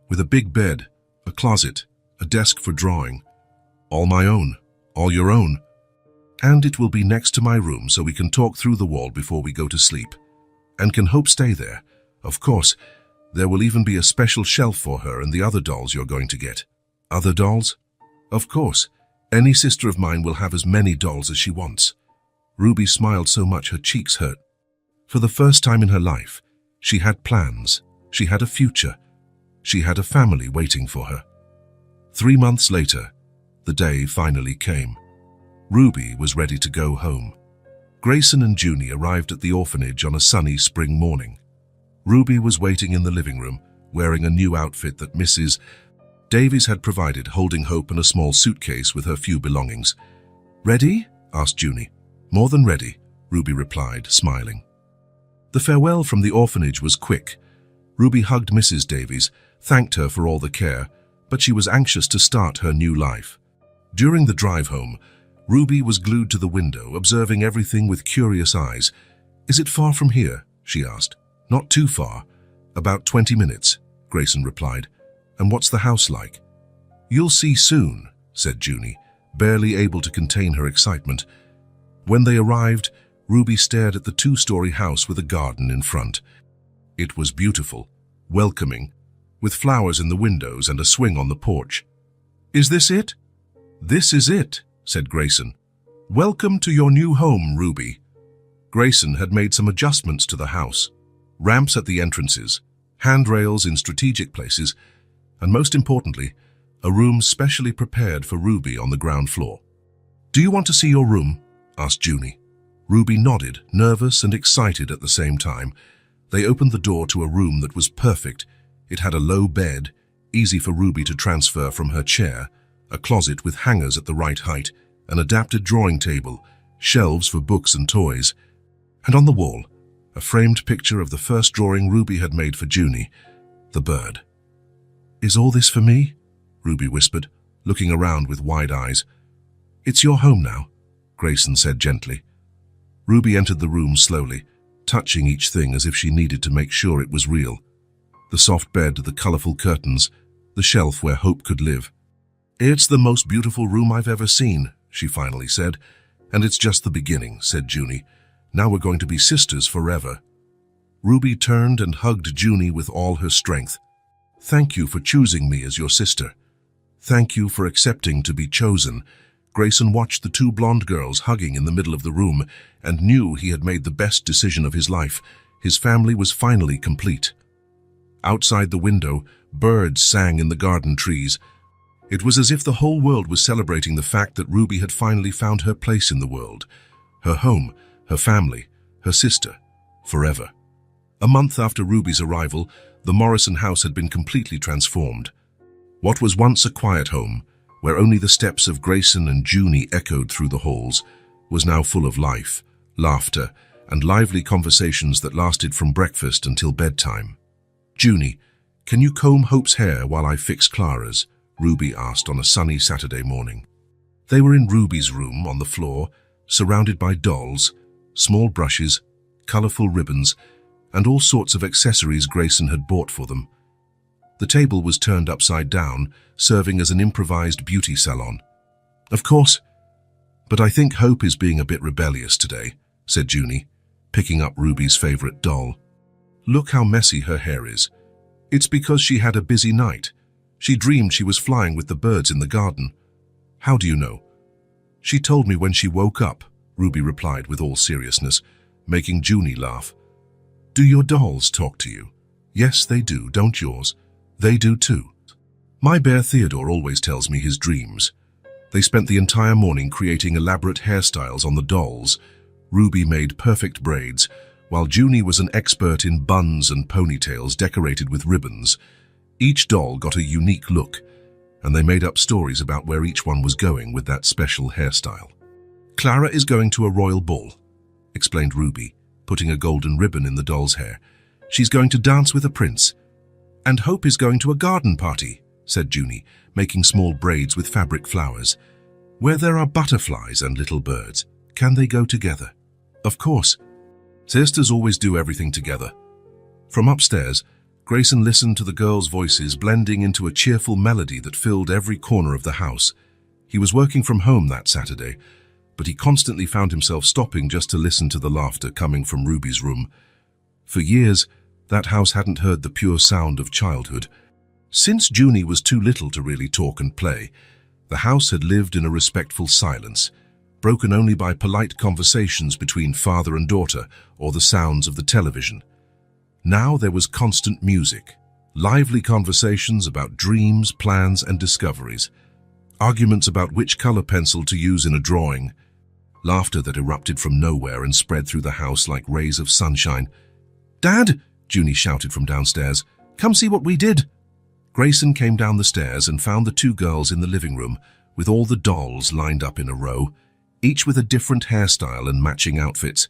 with a big bed, a closet, a desk for drawing. All my own, all your own. And it will be next to my room so we can talk through the wall before we go to sleep. And can Hope stay there? Of course. There will even be a special shelf for her and the other dolls you're going to get. Other dolls? Of course. Any sister of mine will have as many dolls as she wants. Ruby smiled so much her cheeks hurt. For the first time in her life, she had plans. She had a future. She had a family waiting for her. 3 months later, the day finally came. Ruby was ready to go home. Grayson and Junie arrived at the orphanage on a sunny spring morning. Ruby was waiting in the living room, wearing a new outfit that Mrs. Davies had provided, holding Hope and a small suitcase with her few belongings. Ready? Asked Junie. More than ready, Ruby replied, smiling. The The farewell from the orphanage was quick. Ruby hugged Mrs. Davies, thanked her for all the care, but she was anxious to start her new life. During the drive home, Ruby was glued to the window, observing everything with curious eyes. "Is it far from here?" she asked. "Not too far. About 20 minutes, Grayson replied. "And what's the house like?" "You'll see soon," said Junie, barely able to contain her excitement. When they arrived, Ruby stared at the 2-story house with a garden in front. It was beautiful, welcoming, with flowers in the windows and a swing on the porch. "Is this it?" "This is it," said Grayson. "Welcome to your new home, Ruby." Grayson had made some adjustments to the house. Ramps at the entrances, handrails in strategic places, and most importantly, a room specially prepared for Ruby on the ground floor. "Do you want to see your room?" asked Junie. Ruby nodded, nervous and excited at the same time. They opened the door to a room that was perfect. It had a low bed, easy for Ruby to transfer from her chair, a closet with hangers at the right height, an adapted drawing table, shelves for books and toys, and on the wall, a framed picture of the first drawing Ruby had made for Junie, the bird. "Is all this for me?" Ruby whispered, looking around with wide eyes. "It's your home now," Grayson said gently. Ruby entered the room slowly, touching each thing as if she needed to make sure it was real. The soft bed, the colorful curtains, the shelf where hope could live. "It's the most beautiful room I've ever seen," she finally said. "And it's just the beginning," said Junie. "Now we're going to be sisters forever." Ruby turned and hugged Junie with all her strength. "Thank you for choosing me as your sister. Thank you for accepting to be chosen." Grayson watched the 2 blonde girls hugging in the middle of the room and knew he had made the best decision of his life. His family was finally complete. Outside the window, birds sang in the garden trees. It was as if the whole world was celebrating the fact that Ruby had finally found her place in the world. Her home, her family, her sister, forever. A month after Ruby's arrival, the Morrison house had been completely transformed. What was once a quiet home, where only the steps of Grayson and Junie echoed through the halls, was now full of life, laughter, and lively conversations that lasted from breakfast until bedtime. "Junie, can you comb Hope's hair while I fix Clara's?" Ruby asked on a sunny Saturday morning. They were in Ruby's room on the floor, surrounded by dolls, small brushes, colorful ribbons, and all sorts of accessories Grayson had bought for them. The table was turned upside down, serving as an improvised beauty salon. "Of course, but I think Hope is being a bit rebellious today," said Junie, picking up Ruby's favorite doll. "Look how messy her hair is. It's because she had a busy night. She dreamed she was flying with the birds in the garden." "How do you know?" "She told me when she woke up," Ruby replied with all seriousness, making Junie laugh. "Do your dolls talk to you?" "Yes, they do, don't yours?" "They do too. My bear Theodore always tells me his dreams." They spent the entire morning creating elaborate hairstyles on the dolls. Ruby made perfect braids, while Junie was an expert in buns and ponytails decorated with ribbons. Each doll got a unique look, and they made up stories about where each one was going with that special hairstyle. "Clara is going to a royal ball," explained Ruby, putting a golden ribbon in the doll's hair. "She's going to dance with a prince. And Hope is going to a garden party," said Junie, making small braids with fabric flowers. "Where there are butterflies and little birds. Can they go together?" "Of course. Sisters always do everything together." From upstairs, Grayson listened to the girls' voices blending into a cheerful melody that filled every corner of the house. He was working from home that Saturday, but he constantly found himself stopping just to listen to the laughter coming from Ruby's room. For years, that house hadn't heard the pure sound of childhood. Since Junie was too little to really talk and play, the house had lived in a respectful silence, broken only by polite conversations between father and daughter or the sounds of the television. Now there was constant music, lively conversations about dreams, plans, and discoveries, arguments about which color pencil to use in a drawing, laughter that erupted from nowhere and spread through the house like rays of sunshine. "Dad!" Junie shouted from downstairs. "Come see what we did!" Grayson came down the stairs and found the 2 girls in the living room with all the dolls lined up in a row, each with a different hairstyle and matching outfits.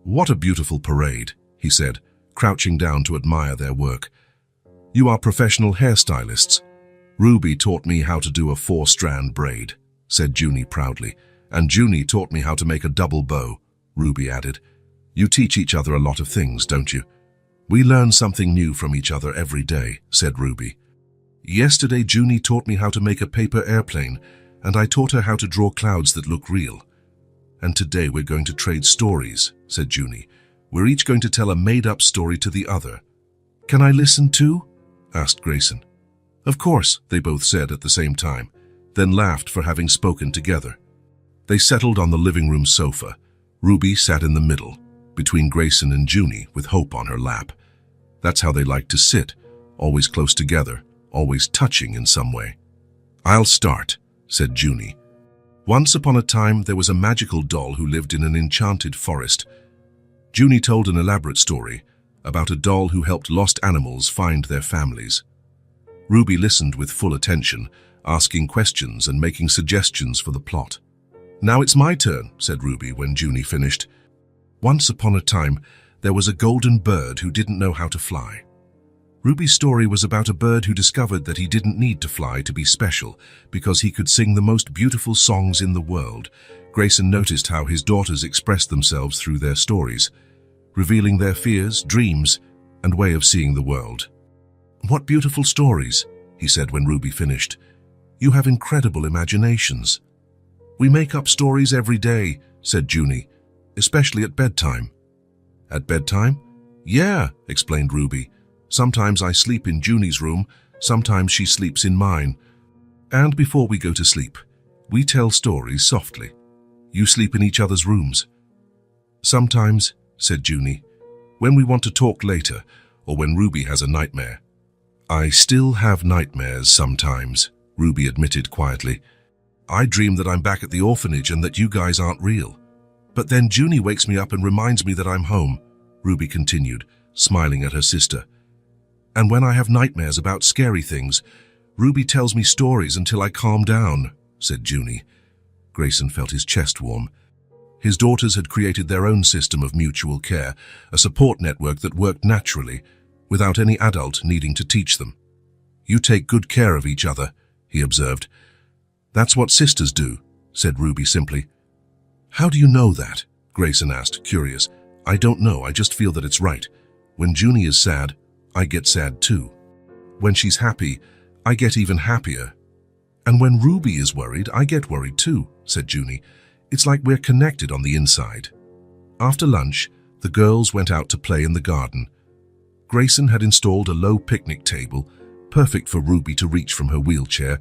"What a beautiful parade," he said, crouching down to admire their work. You are professional hairstylists. Ruby taught me how to do a 4-strand braid, said Junie proudly. And Junie taught me how to make a double bow, Ruby added. You teach each other a lot of things, don't you? We learn something new from each other every day, said Ruby. Yesterday Junie taught me how to make a paper airplane, and I taught her how to draw clouds that look real. And today we're going to trade stories, said Junie. We're each going to tell a made-up story to the other. Can I listen too? Asked Grayson. Of course, they both said at the same time, then laughed for having spoken together. They settled on the living room sofa. Ruby sat in the middle, between Grayson and Junie, with Hope on her lap. That's how they liked to sit, always close together, always touching in some way. I'll start, said Junie. Once upon a time, there was a magical doll who lived in an enchanted forest. Junie told an elaborate story about a doll who helped lost animals find their families. Ruby listened with full attention, asking questions and making suggestions for the plot. Now it's my turn, said Ruby when Junie finished. Once upon a time, there was a golden bird who didn't know how to fly. Ruby's story was about a bird who discovered that he didn't need to fly to be special because he could sing the most beautiful songs in the world. Grayson noticed how his daughters expressed themselves through their stories, revealing their fears, dreams, and way of seeing the world. What beautiful stories, he said when Ruby finished. You have incredible imaginations. We make up stories every day, said Junie, especially at bedtime. At bedtime? Yeah, explained Ruby. Sometimes I sleep in Junie's room, sometimes she sleeps in mine. And before we go to sleep, we tell stories softly. You sleep in each other's rooms. Sometimes, said Junie, when we want to talk later, or when Ruby has a nightmare. I still have nightmares sometimes, Ruby admitted quietly. I dream that I'm back at the orphanage and that you guys aren't real. But then Junie wakes me up and reminds me that I'm home, Ruby continued, smiling at her sister. And when I have nightmares about scary things, Ruby tells me stories until I calm down, said Junie. Grayson felt his chest warm. His daughters had created their own system of mutual care, a support network that worked naturally, without any adult needing to teach them. You take good care of each other, he observed. That's what sisters do, said Ruby simply. How do you know that? Grayson asked, curious. I don't know, I just feel that it's right. When Junie is sad, I get sad too. When she's happy, I get even happier. And when Ruby is worried, I get worried too, said Junie. It's like we're connected on the inside. After lunch, the girls went out to play in the garden. Grayson had installed a low picnic table, perfect for Ruby to reach from her wheelchair,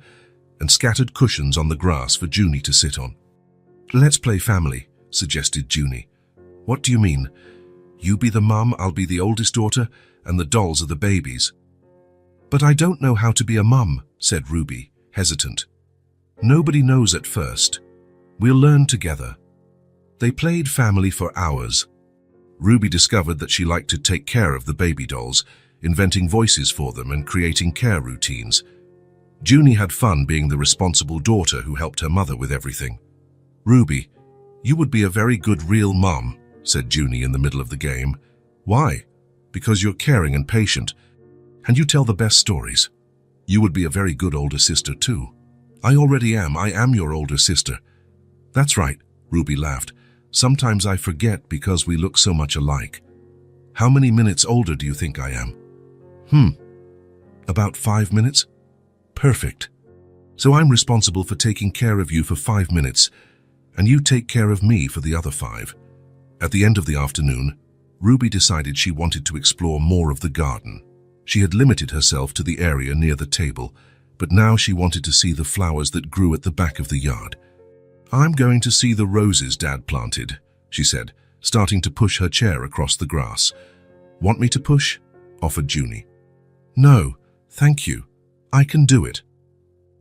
and scattered cushions on the grass for Junie to sit on. Let's play family, suggested Junie. What do you mean? You be the mum, I'll be the oldest daughter, and the dolls are the babies. But I don't know how to be a mum, said Ruby, hesitant. Nobody knows at first. We'll learn together. They played family for hours. Ruby discovered that she liked to take care of the baby dolls, inventing voices for them and creating care routines. Junie had fun being the responsible daughter who helped her mother with everything. Ruby, you would be a very good real mum, said Junie in the middle of the game. Why? Because you're caring and patient, and you tell the best stories. You would be a very good older sister too. I already am. I am your older sister. That's right, Ruby laughed. Sometimes I forget because we look so much alike. How many minutes older do you think I am? About 5 minutes? Perfect. So I'm responsible for taking care of you for 5 minutes, and you take care of me for the other 5. At the end of the afternoon, Ruby decided she wanted to explore more of the garden. She had limited herself to the area near the table, but now she wanted to see the flowers that grew at the back of the yard. I'm going to see the roses Dad planted, she said, starting to push her chair across the grass. Want me to push? Offered Junie. No, thank you. I can do it.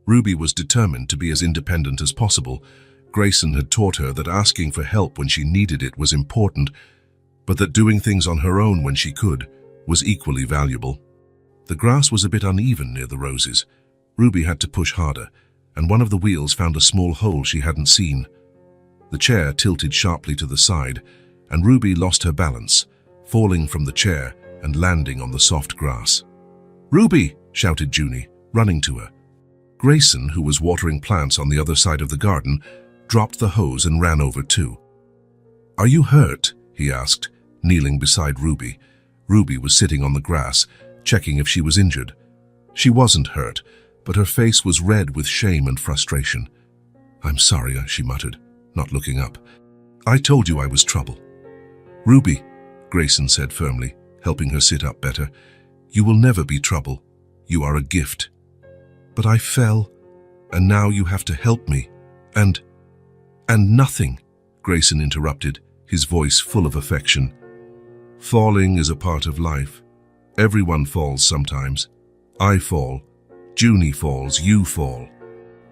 Ruby was determined to be as independent as possible. Grayson had taught her that asking for help when she needed it was important, but that doing things on her own when she could was equally valuable. The grass was a bit uneven near the roses. Ruby had to push harder, and one of the wheels found a small hole she hadn't seen. The chair tilted sharply to the side, and Ruby lost her balance, falling from the chair and landing on the soft grass. "Ruby!" shouted Junie, running to her. Grayson, who was watering plants on the other side of the garden, dropped the hose and ran over too. "Are you hurt?" he asked, kneeling beside Ruby. Ruby was sitting on the grass, checking if she was injured. She wasn't hurt, but her face was red with shame and frustration. "I'm sorry," she muttered, not looking up. "I told you I was trouble." "Ruby," Grayson said firmly, helping her sit up better, "you will never be trouble. You are a gift." "But I fell, and now you have to help me. And nothing," Grayson interrupted, his voice full of affection. "Falling is a part of life. Everyone falls sometimes. I fall. Junie falls. You fall.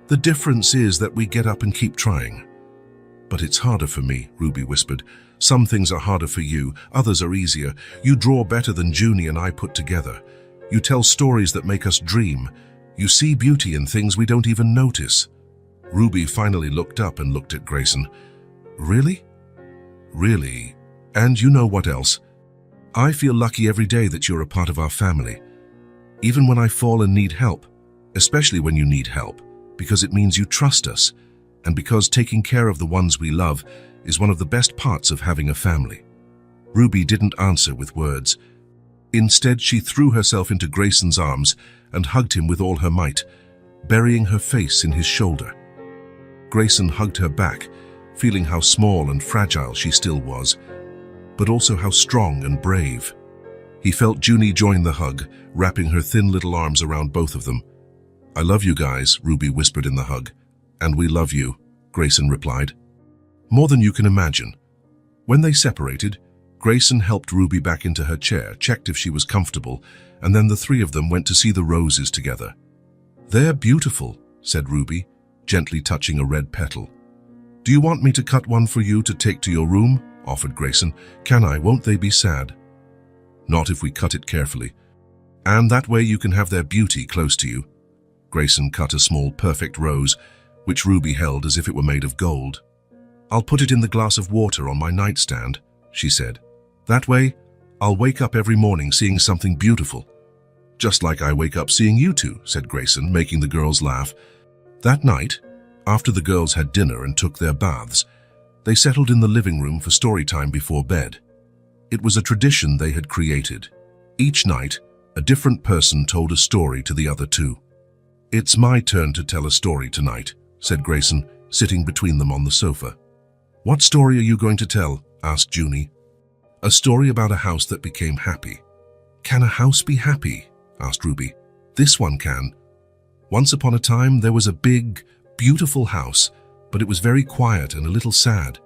The difference is that we get up and keep trying." "But it's harder for me," Ruby whispered. "Some things are harder for you, others are easier. You draw better than Junie and I put together. You tell stories that make us dream. You see beauty in things we don't even notice." Ruby finally looked up and looked at Grayson. "Really?" "Really. And you know what else? I feel lucky every day that you're a part of our family. Even when I fall and need help, especially when you need help, because it means you trust us, and because taking care of the ones we love is one of the best parts of having a family." Ruby didn't answer with words. Instead, she threw herself into Grayson's arms and hugged him with all her might, burying her face in his shoulder. Grayson hugged her back, feeling how small and fragile she still was, but also how strong and brave. He felt Junie join the hug, wrapping her thin little arms around both of them. "I love you guys," Ruby whispered in the hug. "And we love you," Grayson replied. "More than you can imagine." When they separated, Grayson helped Ruby back into her chair, checked if she was comfortable, and then the three of them went to see the roses together. "They're beautiful," said Ruby, gently touching a red petal. "Do you want me to cut one for you to take to your room?" offered Grayson. "Can I? Won't they be sad?" "Not if we cut it carefully. And that way you can have their beauty close to you." Grayson cut a small perfect rose, which Ruby held as if it were made of gold. "I'll put it in the glass of water on my nightstand," she said. "That way, I'll wake up every morning seeing something beautiful." "Just like I wake up seeing you two," said Grayson, making the girls laugh. That night, after the girls had dinner and took their baths, they settled in the living room for story time before bed. It was a tradition they had created. Each night, a different person told a story to the other two. "It's my turn to tell a story tonight," said Grayson, sitting between them on the sofa. "What story are you going to tell?" asked Junie. "A story about a house that became happy." "Can a house be happy?" asked Ruby. "This one can. Once upon a time, there was a big, beautiful house, but it was very quiet and a little sad."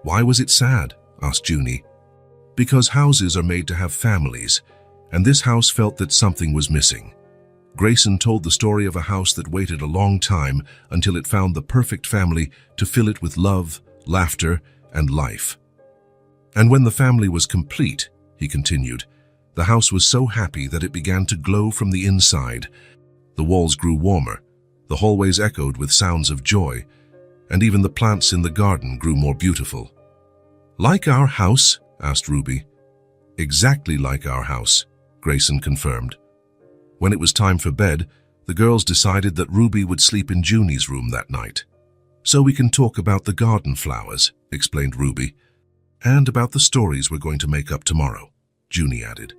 "Why was it sad?" asked Junie. "Because houses are made to have families, and this house felt that something was missing." Grayson told the story of a house that waited a long time until it found the perfect family to fill it with love, laughter, and life. "And when the family was complete," he continued, "the house was so happy that it began to glow from the inside. The walls grew warmer, the hallways echoed with sounds of joy, and even the plants in the garden grew more beautiful." "Like our house?" asked Ruby. "Exactly like our house," Grayson confirmed. When it was time for bed, the girls decided that Ruby would sleep in Junie's room that night. "So we can talk about the garden flowers," explained Ruby. "And about the stories we're going to make up tomorrow," Junie added.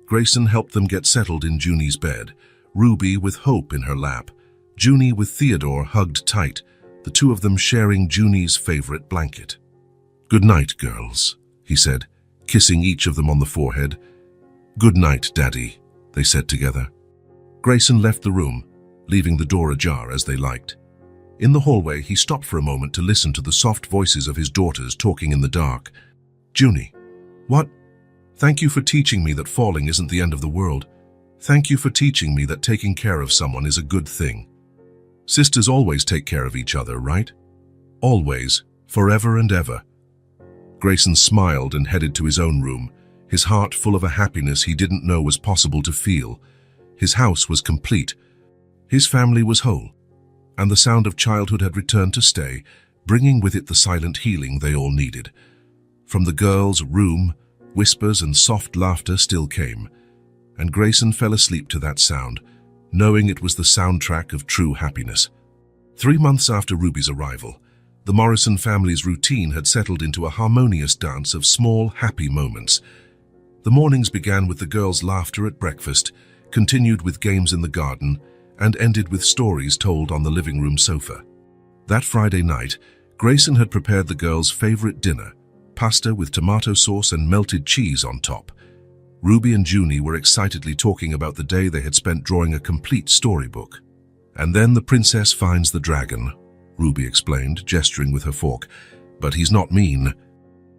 Grayson helped them get settled in Junie's bed, Ruby with Hope in her lap, Junie with Theodore hugged tight, the two of them sharing Junie's favorite blanket. "Good night, girls," he said, kissing each of them on the forehead. "Good night, Daddy," they said together. Grayson left the room, leaving the door ajar as they liked. In the hallway, he stopped for a moment to listen to the soft voices of his daughters talking in the dark. "Junie, what? Thank you for teaching me that falling isn't the end of the world. Thank you for teaching me that taking care of someone is a good thing. Sisters always take care of each other, right? Always, forever and ever." Grayson smiled and headed to his own room, his heart full of a happiness he didn't know was possible to feel. His house was complete. His family was whole, and the sound of childhood had returned to stay, bringing with it the silent healing they all needed. From the girls' room, Whispers and soft laughter still came, and Grayson fell asleep to that sound, knowing it was the soundtrack of true happiness. 3 months after Ruby's arrival, the Morrison family's routine had settled into a harmonious dance of small, happy moments. The mornings began with the girls' laughter at breakfast, continued with games in the garden, and ended with stories told on the living room sofa. That Friday night, Grayson had prepared the girls' favorite dinner, pasta with tomato sauce and melted cheese on top. Ruby and Junie were excitedly talking about the day they had spent drawing a complete storybook. "And then the princess finds the dragon," Ruby explained, gesturing with her fork. "But he's not mean.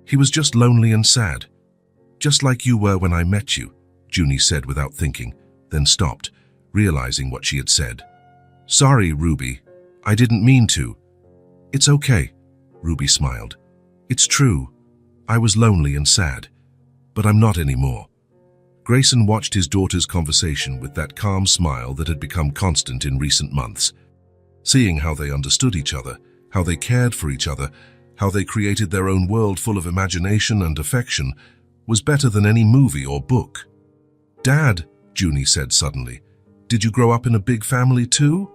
He was just lonely and sad. Just like you were when I met you," Junie said without thinking, then stopped, realizing what she had said. "Sorry, Ruby. I didn't mean to." "It's okay," Ruby smiled. "It's true. I was lonely and sad. But I'm not anymore." Grayson watched his daughter's conversation with that calm smile that had become constant in recent months. Seeing how they understood each other, how they cared for each other, how they created their own world full of imagination and affection, was better than any movie or book. "Dad," Junie said suddenly, "did you grow up in a big family too?"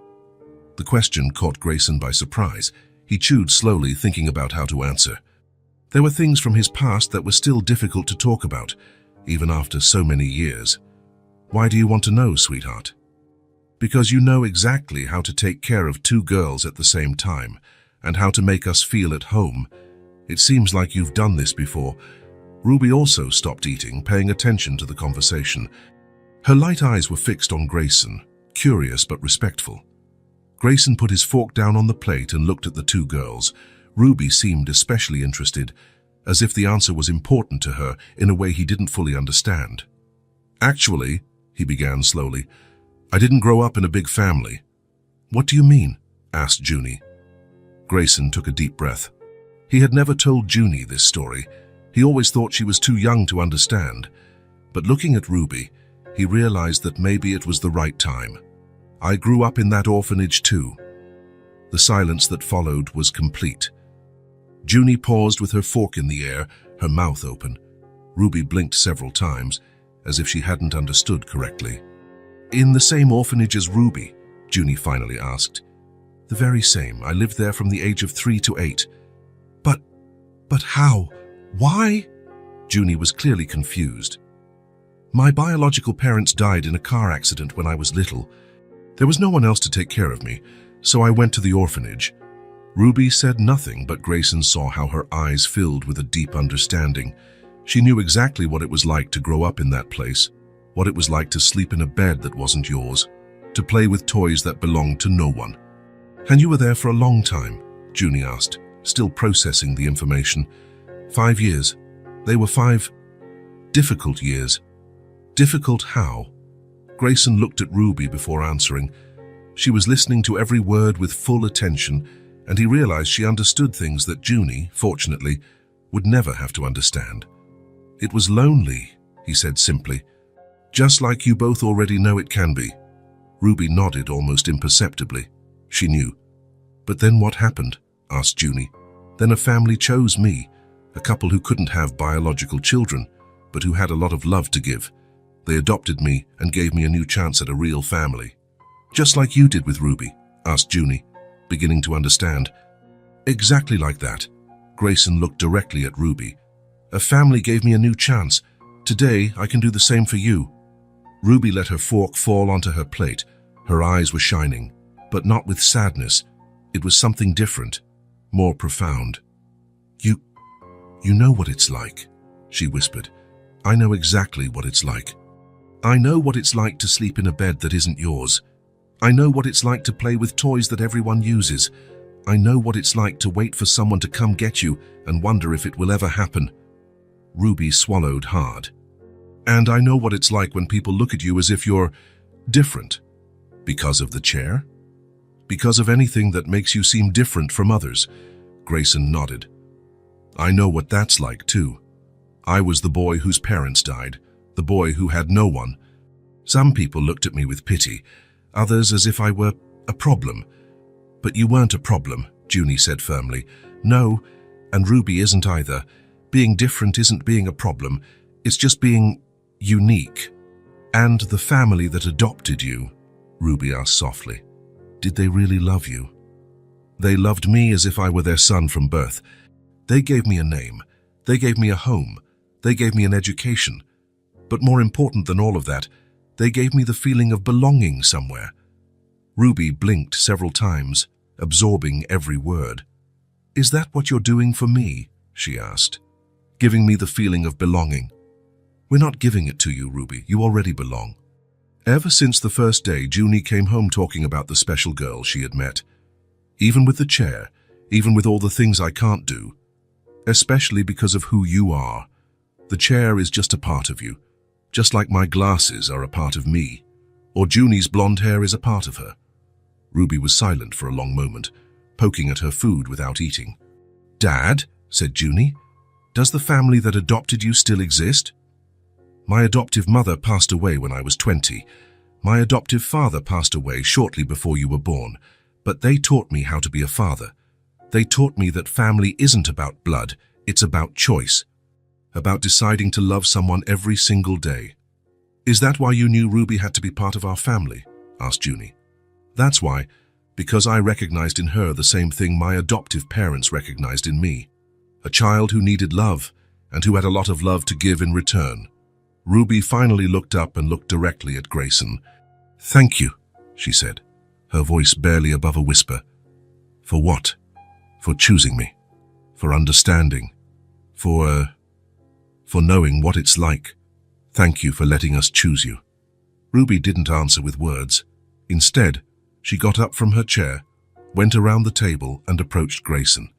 The question caught Grayson by surprise. He chewed slowly, thinking about how to answer. There were things from his past that were still difficult to talk about, even after so many years. "Why do you want to know, sweetheart?" "Because you know exactly how to take care of 2 girls at the same time, and how to make us feel at home. It seems like you've done this before." Ruby also stopped eating, paying attention to the conversation. Her light eyes were fixed on Grayson, curious but respectful. Grayson put his fork down on the plate and looked at the 2 girls. Ruby seemed especially interested, as if the answer was important to her in a way he didn't fully understand. "Actually," he began slowly, "I didn't grow up in a big family." "What do you mean?" asked Junie. Grayson took a deep breath. He had never told Junie this story. He always thought she was too young to understand. But looking at Ruby, he realized that maybe it was the right time. "I grew up in that orphanage too." The silence that followed was complete. Junie paused with her fork in the air, her mouth open. Ruby blinked several times, as if she hadn't understood correctly. "In the same orphanage as Ruby?" Junie finally asked. "The very same. I lived there from the age of 3 to 8. But how? Why?" Junie was clearly confused. "My biological parents died in a car accident when I was little. There was no one else to take care of me, so I went to the orphanage." Ruby said nothing, but Grayson saw how her eyes filled with a deep understanding. She knew exactly what it was like to grow up in that place, what it was like to sleep in a bed that wasn't yours, to play with toys that belonged to no one. "And you were there for a long time?" Junie asked, still processing the information. 5 years. They were 5 difficult years." "Difficult how?" Grayson looked at Ruby before answering. She was listening to every word with full attention, and he realized she understood things that Junie, fortunately, would never have to understand. "It was lonely," he said simply. "Just like you both already know it can be." Ruby nodded almost imperceptibly. She knew. "But then what happened?" asked Junie. "Then a family chose me, a couple who couldn't have biological children, but who had a lot of love to give. They adopted me and gave me a new chance at a real family." "Just like you did with Ruby?" asked Junie, beginning to understand. "Exactly like that." Grayson looked directly at Ruby. "A family gave me a new chance. Today, I can do the same for you." Ruby let her fork fall onto her plate. Her eyes were shining, but not with sadness. It was something different, more profound. You know what it's like," she whispered. "I know exactly what it's like. I know what it's like to sleep in a bed that isn't yours. I know what it's like to play with toys that everyone uses. I know what it's like to wait for someone to come get you and wonder if it will ever happen." Ruby swallowed hard. "And I know what it's like when people look at you as if you're different. Because of the chair? Because of anything that makes you seem different from others?" Grayson nodded. "I know what that's like too. I was the boy whose parents died, the boy who had no one. Some people looked at me with pity, others as if I were a problem. But you weren't a problem," Junie said firmly. "No, and Ruby isn't either. Being different isn't being a problem. It's just being unique. And the family that adopted you, Ruby asked softly, did they really love you? They loved me as if I were their son from birth. They gave me a name. They gave me a home. They gave me an education. But more important than all of that, they gave me the feeling of belonging somewhere. Ruby blinked several times, absorbing every word. Is that what you're doing for me? She asked. Giving me the feeling of belonging. We're not giving it to you, Ruby. You already belong. Ever since the first day, Junie came home talking about the special girl she had met. Even with the chair, even with all the things I can't do. Especially because of who you are. The chair is just a part of you. Just like my glasses are a part of me. Or Junie's blonde hair is a part of her. Ruby was silent for a long moment, poking at her food without eating. Dad, said Junie, does the family that adopted you still exist? My adoptive mother passed away when I was 20. My adoptive father passed away shortly before you were born, but they taught me how to be a father. They taught me that family isn't about blood, it's about choice. About deciding to love someone every single day. Is that why you knew Ruby had to be part of our family? Asked Junie. That's why, because I recognized in her the same thing my adoptive parents recognized in me. A child who needed love, and who had a lot of love to give in return. Ruby finally looked up and looked directly at Grayson. Thank you, she said, her voice barely above a whisper. For what? For choosing me. For understanding. For knowing what it's like. Thank you for letting us choose you. Ruby didn't answer with words. Instead, she got up from her chair, went around the table and approached Grayson.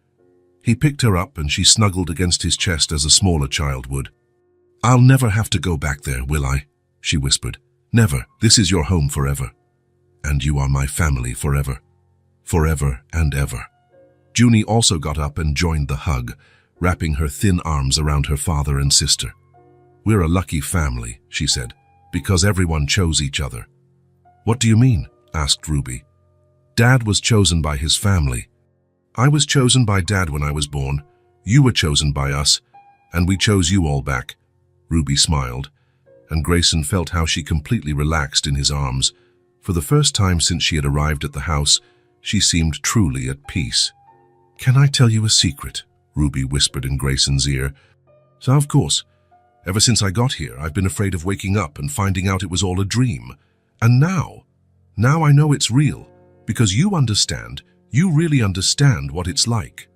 He picked her up and she snuggled against his chest as a smaller child would. I'll never have to go back there, will I? She whispered. Never. This is your home forever. And you are my family forever. Forever and ever. Junie also got up and joined the hug, wrapping her thin arms around her father and sister. We're a lucky family, she said, because everyone chose each other. What do you mean? Asked Ruby. Dad was chosen by his family. I was chosen by Dad when I was born. You were chosen by us, and we chose you all back. Ruby smiled, and Grayson felt how she completely relaxed in his arms. For the first time since she had arrived at the house, she seemed truly at peace. Can I tell you a secret? Ruby whispered in Grayson's ear. So of course. Ever since I got here, I've been afraid of waking up and finding out it was all a dream. And now I know it's real, because you really understand what it's like.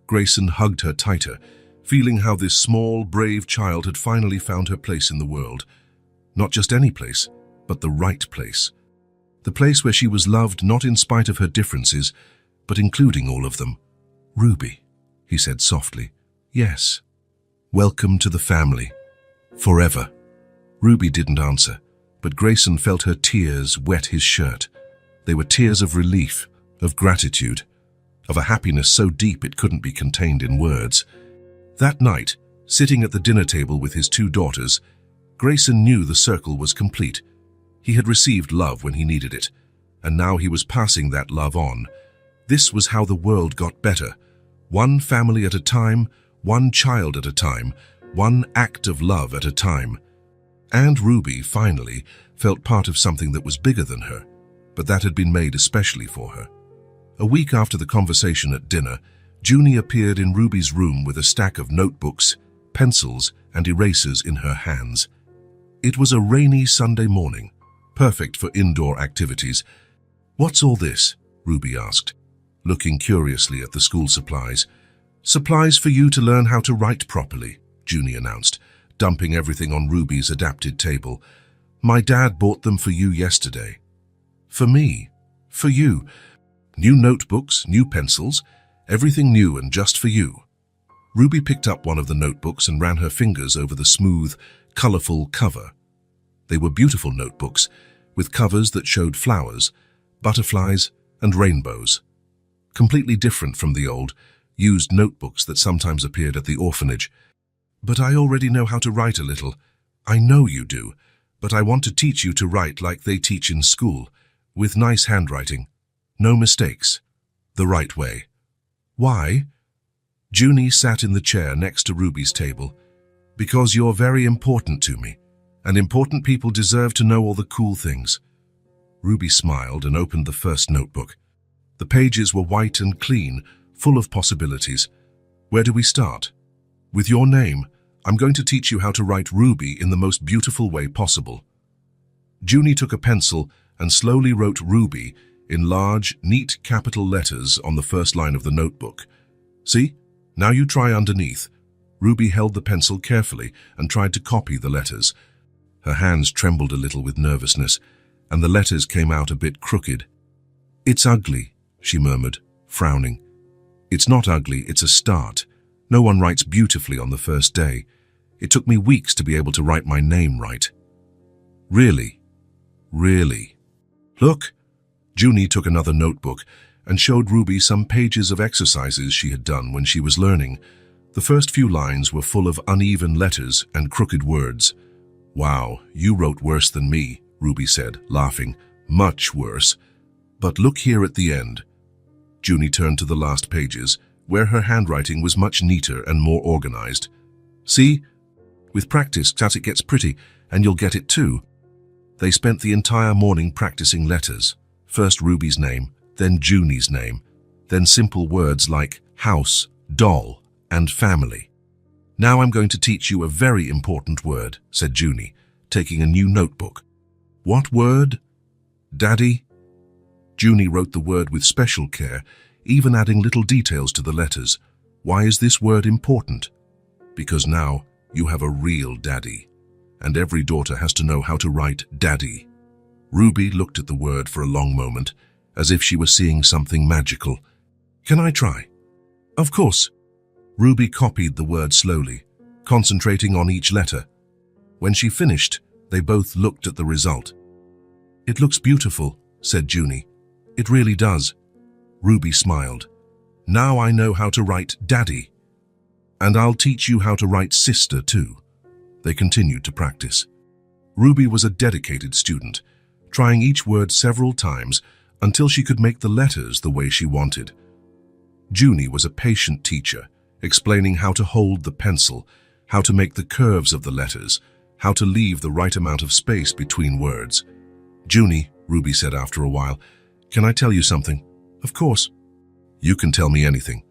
Grayson hugged her tighter, feeling how this small, brave child had finally found her place in the world. Not just any place, but the right place. The place where she was loved not in spite of her differences, but including all of them. Ruby, he said softly. Yes. Welcome to the family. Forever. Ruby didn't answer, but Grayson felt her tears wet his shirt. They were tears of relief, of gratitude, of a happiness so deep it couldn't be contained in words. That night, sitting at the dinner table with his two daughters, Grayson knew the circle was complete. He had received love when he needed it, and now he was passing that love on. This was how the world got better. One family at a time, one child at a time, one act of love at a time. And Ruby, finally, felt part of something that was bigger than her, but that had been made especially for her. A week after the conversation at dinner, Junie appeared in Ruby's room with a stack of notebooks, pencils, and erasers in her hands. It was a rainy Sunday morning, perfect for indoor activities. What's all this? Ruby asked, looking curiously at the school supplies. Supplies for you to learn how to write properly, Junie announced, dumping everything on Ruby's adapted table. My dad bought them for you yesterday. For me? For you? New notebooks, new pencils, everything new and just for you. Ruby picked up one of the notebooks and ran her fingers over the smooth, colorful cover. They were beautiful notebooks, with covers that showed flowers, butterflies, and rainbows. Completely different from the old, used notebooks that sometimes appeared at the orphanage. But I already know how to write a little. I know you do, but I want to teach you to write like they teach in school, with nice handwriting. No mistakes. The right way. Why? Junie sat in the chair next to Ruby's table. Because you're very important to me, and important people deserve to know all the cool things. Ruby smiled and opened the first notebook. The pages were white and clean, full of possibilities. Where do we start? With your name, I'm going to teach you how to write Ruby in the most beautiful way possible. Junie took a pencil and slowly wrote Ruby in large, neat capital letters on the first line of the notebook. See? Now you try underneath. Ruby held the pencil carefully and tried to copy the letters. Her hands trembled a little with nervousness, and the letters came out a bit crooked. "It's ugly," she murmured, frowning. "It's not ugly, it's a start. No one writes beautifully on the first day. It took me weeks to be able to write my name right." "Really? Really?" "Look." Junie took another notebook and showed Ruby some pages of exercises she had done when she was learning. The first few lines were full of uneven letters and crooked words. "Wow, you wrote worse than me," Ruby said, laughing. "Much worse. But look here at the end." Junie turned to the last pages, where her handwriting was much neater and more organized. "See? With practice, it gets pretty, and you'll get it too." They spent the entire morning practicing letters. First Ruby's name, then Junie's name, then simple words like house, doll, and family. "Now I'm going to teach you a very important word," said Junie, taking a new notebook. "What word?" "Daddy." Junie wrote the word with special care, even adding little details to the letters. "Why is this word important?" "Because now you have a real daddy, and every daughter has to know how to write daddy." Ruby looked at the word for a long moment, as if she was seeing something magical. "Can I try?" "Of course." Ruby copied the word slowly, concentrating on each letter. When she finished, they both looked at the result. "It looks beautiful," said Junie. "It really does." Ruby smiled. "Now I know how to write daddy. And I'll teach you how to write sister too." They continued to practice. Ruby was a dedicated student, trying each word several times until she could make the letters the way she wanted. Junie was a patient teacher, explaining how to hold the pencil, how to make the curves of the letters, how to leave the right amount of space between words. "Junie," Ruby said after a while, "can I tell you something?" "Of course." "You can tell me anything."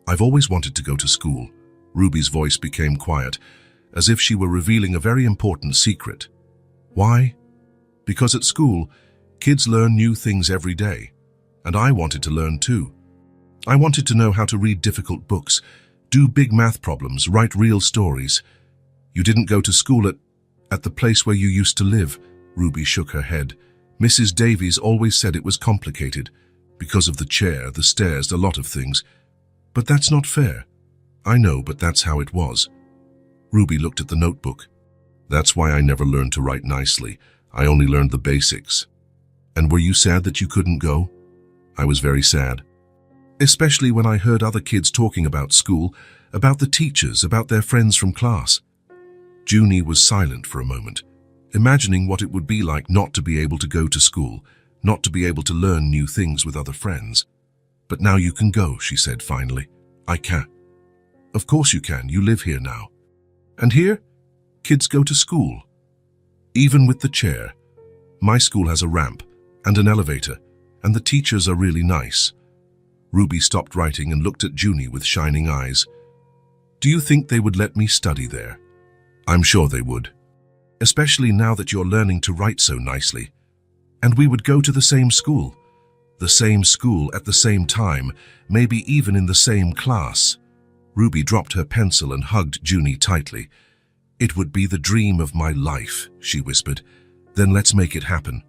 "I've always wanted to go to school." Ruby's voice became quiet, as if she were revealing a very important secret. "Why?" "Because at school, kids learn new things every day, and I wanted to learn too. I wanted to know how to read difficult books, do big math problems, write real stories." "You didn't go to school at the place where you used to live?" Ruby shook her head. "Mrs. Davies always said it was complicated, because of the chair, the stairs, a lot of things. But that's not fair." "I know, but that's how it was." Ruby looked at the notebook. "That's why I never learned to write nicely. I only learned the basics." "And were you sad that you couldn't go?" "I was very sad. Especially when I heard other kids talking about school, about the teachers, about their friends from class." Junie was silent for a moment, imagining what it would be like not to be able to go to school, not to be able to learn new things with other friends. "But now you can go," she said finally. "I can." "Of course you can, you live here now." "And here, kids go to school. Even with the chair. My school has a ramp and an elevator, and the teachers are really nice." Ruby stopped writing and looked at Junie with shining eyes. "Do you think they would let me study there?" "I'm sure they would. Especially now that you're learning to write so nicely. And we would go to the same school. The same school at the same time, maybe even in the same class." Ruby dropped her pencil and hugged Junie tightly. "It would be the dream of my life," she whispered. "Then let's make it happen."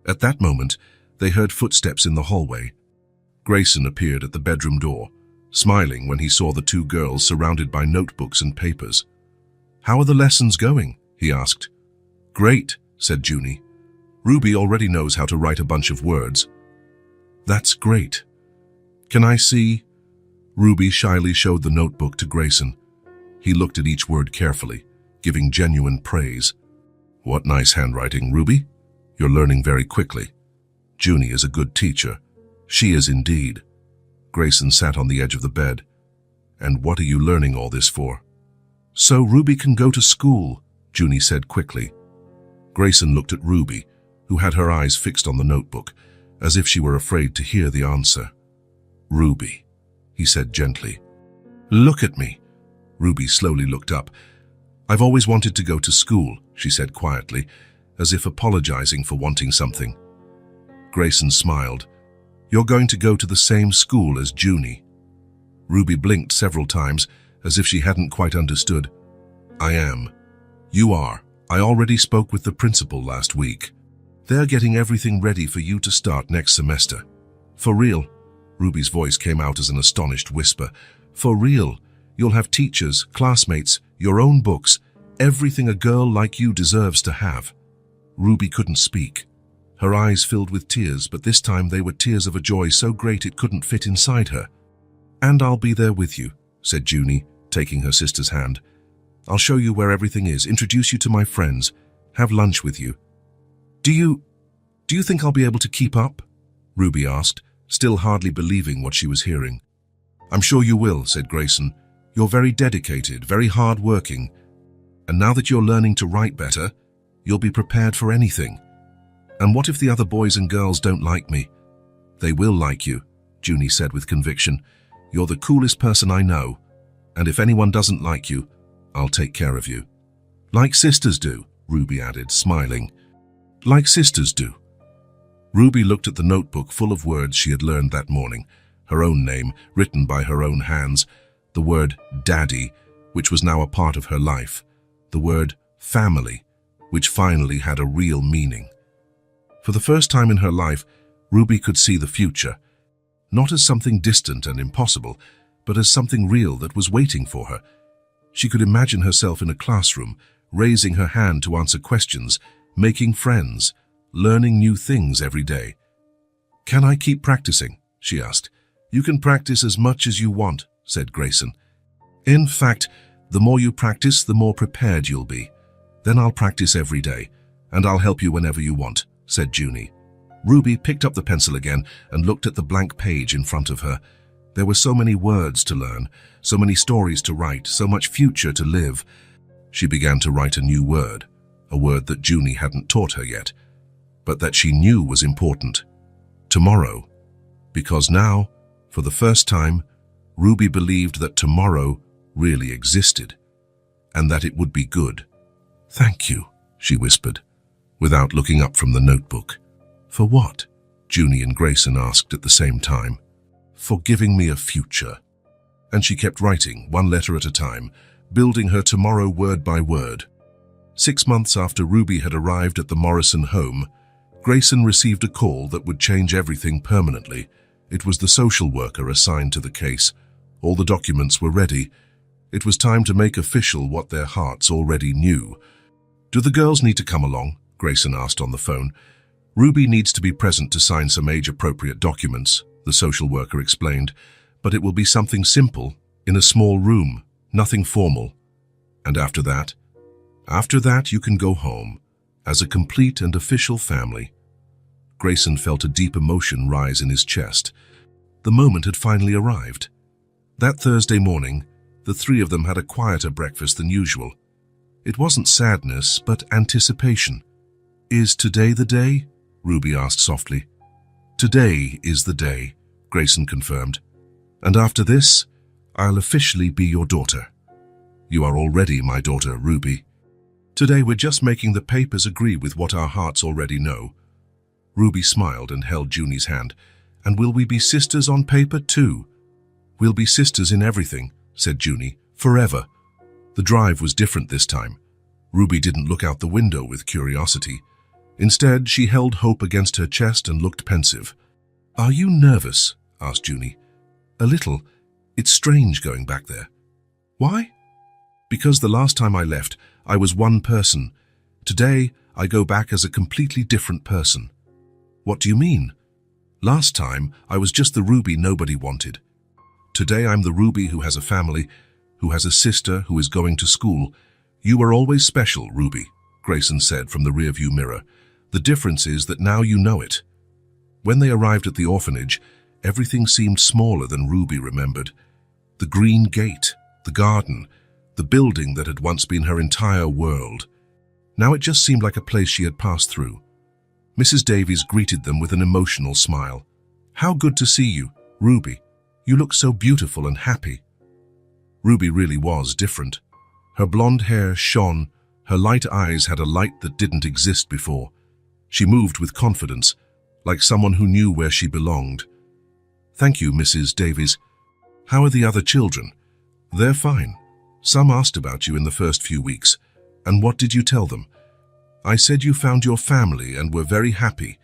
At that moment, they heard footsteps in the hallway. Grayson appeared at the bedroom door, smiling when he saw the two girls surrounded by notebooks and papers. "How are the lessons going?" he asked. "Great," said Junie. "Ruby already knows how to write a bunch of words." "That's great. Can I see?" Ruby shyly showed the notebook to Grayson. He looked at each word carefully, giving genuine praise. "What nice handwriting, Ruby. You're learning very quickly. Junie is a good teacher." "She is indeed." Grayson sat on the edge of the bed. "And what are you learning all this for?" "So Ruby can go to school," Junie said quickly. Grayson looked at Ruby, who had her eyes fixed on the notebook, as if she were afraid to hear the answer. "Ruby," he said gently. "Look at me." Ruby slowly looked up. "I've always wanted to go to school," she said quietly, as if apologizing for wanting something. Grayson smiled. "You're going to go to the same school as Junie." Ruby blinked several times, as if she hadn't quite understood. "I am." "You are. I already spoke with the principal last week. They're getting everything ready for you to start next semester." "For real?" Ruby's voice came out as an astonished whisper. "For real? You'll have teachers, classmates, your own books, everything a girl like you deserves to have." Ruby couldn't speak. Her eyes filled with tears, but this time they were tears of a joy so great it couldn't fit inside her. "And I'll be there with you," said Junie, taking her sister's hand. "I'll show you where everything is, introduce you to my friends, have lunch with you." Do you think I'll be able to keep up?" Ruby asked, still hardly believing what she was hearing. "I'm sure you will," said Grayson. "You're very dedicated, very hard-working. And now that you're learning to write better, you'll be prepared for anything. And what if the other boys and girls don't like me?" "They will like you," Junie said with conviction. "You're the coolest person I know. And if anyone doesn't like you, I'll take care of you." "Like sisters do," Ruby added, smiling. "Like sisters do." Ruby looked at the notebook full of words she had learned that morning, her own name, written by her own hands, the word Daddy, which was now a part of her life, the word family, which finally had a real meaning. For the first time in her life, Ruby could see the future, not as something distant and impossible, but as something real that was waiting for her. She could imagine herself in a classroom, raising her hand to answer questions, making friends, learning new things every day. "Can I keep practicing?" she asked. "You can practice as much as you want," said Grayson. "In fact, the more you practice, the more prepared you'll be. Then I'll practice every day, and I'll help you whenever you want," said Junie. Ruby picked up the pencil again and looked at the blank page in front of her. There were so many words to learn, so many stories to write, so much future to live. She began to write a new word, a word that Junie hadn't taught her yet, but that she knew was important. Tomorrow. Because now, for the first time, Ruby believed that tomorrow really existed, and that it would be good. "Thank you," she whispered, without looking up from the notebook. "For what?" Junie and Grayson asked at the same time. "For giving me a future." And she kept writing, one letter at a time, building her tomorrow word by word. 6 months after Ruby had arrived at the Morrison home, Grayson received a call that would change everything permanently. It was the social worker assigned to the case. All the documents were ready. It was time to make official what their hearts already knew. "Do the girls need to come along?" Grayson asked on the phone. "Ruby needs to be present to sign some age-appropriate documents," the social worker explained, "but it will be something simple, in a small room, nothing formal. And after that? After that, you can go home, as a complete and official family." Grayson felt a deep emotion rise in his chest. The moment had finally arrived. That Thursday morning, the three of them had a quieter breakfast than usual. It wasn't sadness, but anticipation. "Is today the day?" Ruby asked softly. "Today is the day," Grayson confirmed. "And after this, I'll officially be your daughter." "You are already my daughter, Ruby. Today we're just making the papers agree with what our hearts already know." Ruby smiled and held Junie's hand. "And will we be sisters on paper too?" "We'll be sisters in everything," said Junie, "forever." The drive was different this time. Ruby didn't look out the window with curiosity. Instead, she held hope against her chest and looked pensive. "Are you nervous?" asked Junie. "A little. It's strange going back there." "Why?" "Because the last time I left, I was one person. Today, I go back as a completely different person." "What do you mean?" "Last time, I was just the Ruby nobody wanted. Today, I'm the Ruby who has a family, who has a sister who is going to school. You were always special, Ruby," Grayson said from the rearview mirror. "The difference is that now you know it." When they arrived at the orphanage, everything seemed smaller than Ruby remembered. The green gate, the garden, the building that had once been her entire world. Now it just seemed like a place she had passed through. Mrs. Davies greeted them with an emotional smile. "How good to see you, Ruby. You look so beautiful and happy." Ruby really was different. Her blonde hair shone, her light eyes had a light that didn't exist before. She moved with confidence, like someone who knew where she belonged. "Thank you, Mrs. Davies. How are the other children?" "They're fine. Some asked about you in the first few weeks. And what did you tell them?" "I said you found your family and were very happy."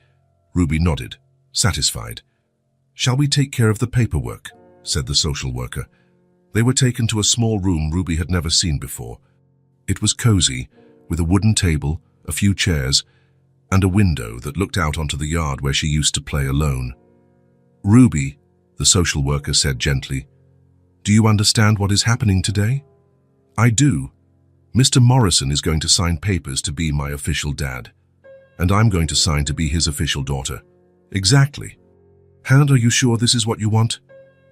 Ruby nodded, satisfied. "Shall we take care of the paperwork?" said the social worker. They were taken to a small room Ruby had never seen before. It was cozy, with a wooden table, a few chairs, and a window that looked out onto the yard where she used to play alone. "Ruby," the social worker said gently, "do you understand what is happening today?" "I do. Mr. Morrison is going to sign papers to be my official dad, and I'm going to sign to be his official daughter." "Exactly. And are you sure this is what you want?"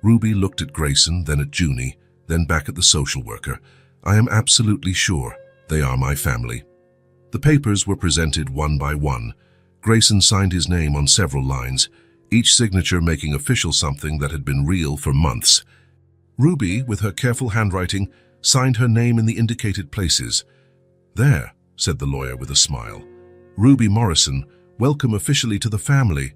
Ruby looked at Grayson, then at Junie, then back at the social worker. "I am absolutely sure. They are my family." The papers were presented one by one. Grayson signed his name on several lines, each signature making official something that had been real for months. Ruby, with her careful handwriting, signed her name in the indicated places. "There," said the lawyer with a smile. "Ruby Morrison, welcome officially to the family."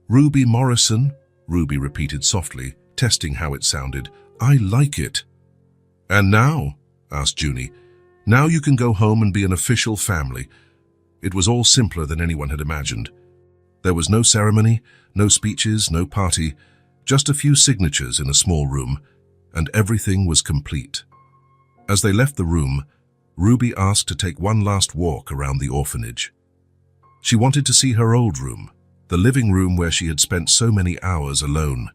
"Ruby Morrison," Ruby repeated softly, testing how it sounded. "I like it." "And now?" asked Junie. "Now you can go home and be an official family." It was all simpler than anyone had imagined. There was no ceremony, no speeches, no party, just a few signatures in a small room, and everything was complete. As they left the room, Ruby asked to take one last walk around the orphanage. She wanted to see her old room, the living room where she had spent so many hours alone.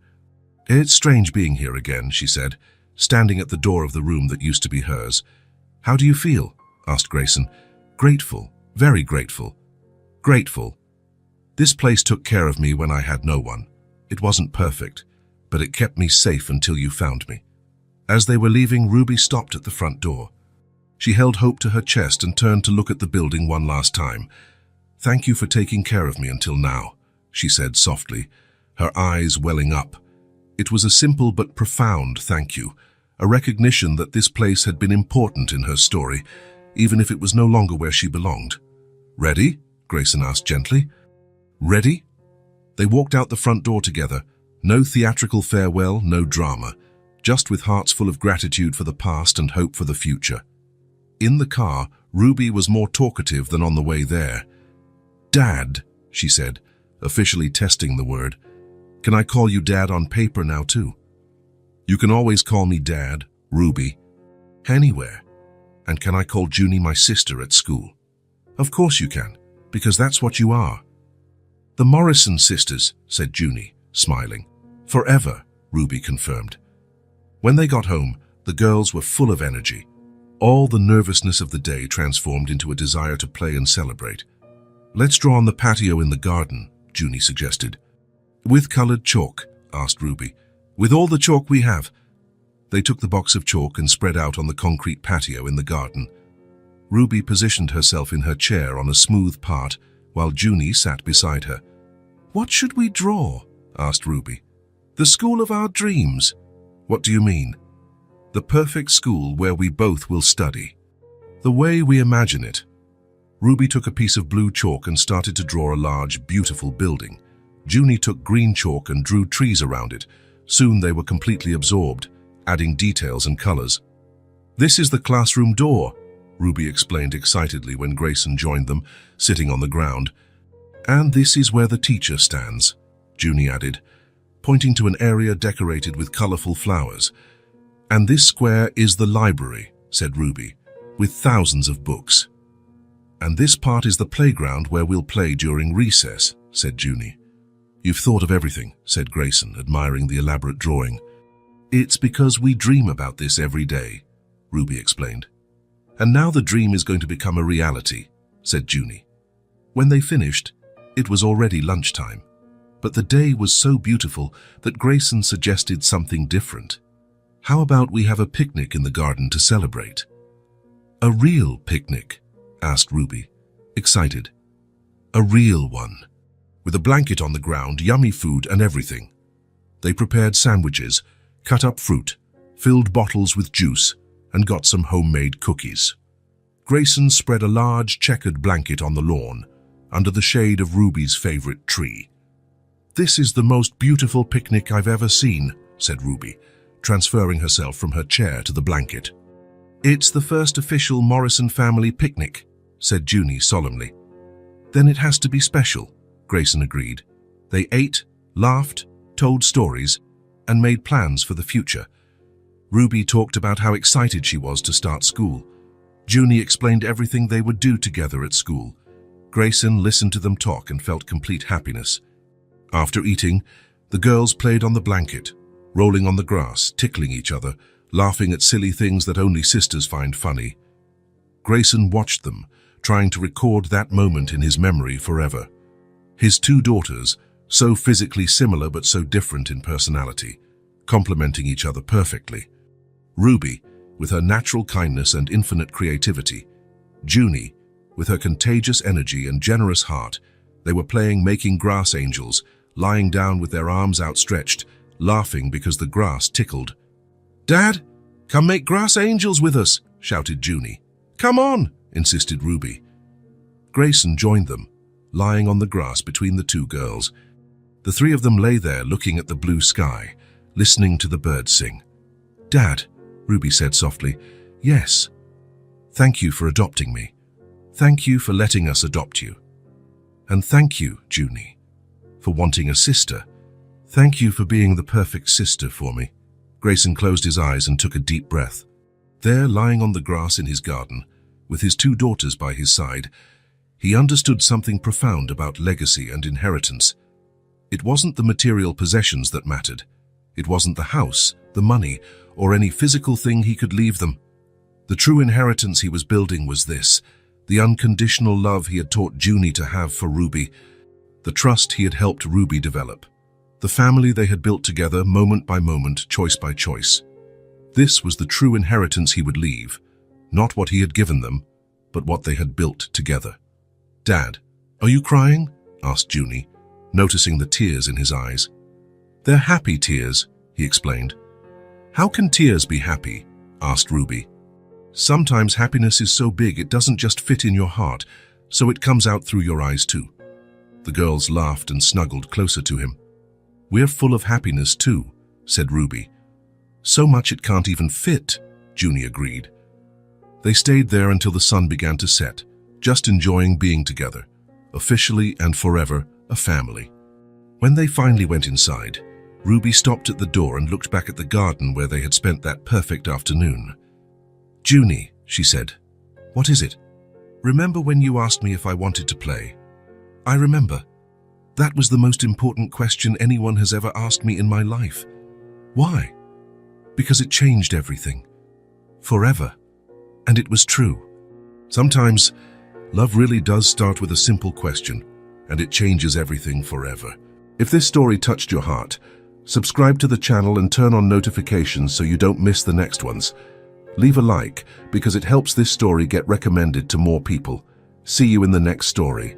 "It's strange being here again," she said, standing at the door of the room that used to be hers. "How do you feel?" asked Grayson. "Grateful, very grateful. Grateful. This place took care of me when I had no one. It wasn't perfect, but it kept me safe until you found me." As they were leaving, Ruby stopped at the front door. She held hope to her chest and turned to look at the building one last time. "Thank you for taking care of me until now," she said softly, her eyes welling up. It was a simple but profound thank you, a recognition that this place had been important in her story, even if it was no longer where she belonged. "Ready?" Grayson asked gently. "Ready?" They walked out the front door together. No theatrical farewell, no drama, just with hearts full of gratitude for the past and hope for the future. In the car, Ruby was more talkative than on the way there. "Dad," she said, officially testing the word. "Can I call you Dad on paper now too?" "You can always call me Dad, Ruby. Anywhere. And can I call Junie my sister at school?" "Of course you can, because that's what you are." "The Morrison sisters," said Junie, smiling. "Forever," Ruby confirmed. When they got home, the girls were full of energy. All the nervousness of the day transformed into a desire to play and celebrate. "Let's draw on the patio in the garden," Junie suggested. "With colored chalk?" asked Ruby. "With all the chalk we have." They took the box of chalk and spread out on the concrete patio in the garden. Ruby positioned herself in her chair on a smooth part, while Junie sat beside her. "What should we draw?" asked Ruby. "The school of our dreams." "What do you mean?" "The perfect school where we both will study. The way we imagine it." Ruby took a piece of blue chalk and started to draw a large, beautiful building. Junie took green chalk and drew trees around it. Soon they were completely absorbed, adding details and colors. "This is the classroom door," Ruby explained excitedly when Grayson joined them, sitting on the ground. "And this is where the teacher stands," Junie added, pointing to an area decorated with colorful flowers. "And this square is the library," said Ruby, "with thousands of books." "And this part is the playground where we'll play during recess," said Junie. "You've thought of everything," said Grayson, admiring the elaborate drawing. "It's because we dream about this every day," Ruby explained. "And now the dream is going to become a reality," said Junie. When they finished, it was already lunchtime. But the day was so beautiful that Grayson suggested something different. How about we have a picnic in the garden to celebrate? A real picnic? Asked Ruby, excited. A real one, with a blanket on the ground, yummy food and everything. They prepared sandwiches, cut up fruit, filled bottles with juice, and got some homemade cookies. Grayson spread a large checkered blanket on the lawn, under the shade of Ruby's favorite tree. "This is the most beautiful picnic I've ever seen," said Ruby, transferring herself from her chair to the blanket. "It's the first official Morrison family picnic," said Junie solemnly. "Then it has to be special," Grayson agreed. They ate, laughed, told stories, and made plans for the future. Ruby talked about how excited she was to start school. Junie explained everything they would do together at school. Grayson listened to them talk and felt complete happiness. After eating, the girls played on the blanket, rolling on the grass, tickling each other, laughing at silly things that only sisters find funny. Grayson watched them, trying to record that moment in his memory forever. His two daughters, so physically similar but so different in personality, complementing each other perfectly. Ruby, with her natural kindness and infinite creativity. Junie, with her contagious energy and generous heart. They were playing making grass angels, lying down with their arms outstretched, laughing because the grass tickled. "Dad, come make grass angels with us," shouted Junie. "Come on," insisted Ruby. Grayson joined them, lying on the grass between the two girls. The three of them lay there looking at the blue sky, listening to the birds sing. "Dad," Ruby said softly. "Yes. Thank you for adopting me. Thank you for letting us adopt you. And thank you, Junie, for wanting a sister. Thank you for being the perfect sister for me." Grayson closed his eyes and took a deep breath. There, lying on the grass in his garden, with his two daughters by his side, he understood something profound about legacy and inheritance. It wasn't the material possessions that mattered. It wasn't the house, the money, or any physical thing he could leave them. The true inheritance he was building was this, the unconditional love he had taught Junie to have for Ruby, the trust he had helped Ruby develop, the family they had built together moment by moment, choice by choice. This was the true inheritance he would leave, not what he had given them, but what they had built together. "Dad, are you crying?" asked Junie, noticing the tears in his eyes. "They're happy tears," he explained. "How can tears be happy?" asked Ruby. "Sometimes happiness is so big it doesn't just fit in your heart, so it comes out through your eyes too." The girls laughed and snuggled closer to him. "We're full of happiness too," said Ruby. "So much it can't even fit," Junie agreed. They stayed there until the sun began to set, just enjoying being together, officially and forever a family. When they finally went inside, Ruby stopped at the door and looked back at the garden where they had spent that perfect afternoon. "Junie," she said, "what is it? Remember when you asked me if I wanted to play?" "I remember. That was the most important question anyone has ever asked me in my life." "Why?" "Because it changed everything. Forever. And it was true. Sometimes, love really does start with a simple question, and it changes everything forever." If this story touched your heart, subscribe to the channel and turn on notifications so you don't miss the next ones. Leave a like because it helps this story get recommended to more people. See you in the next story.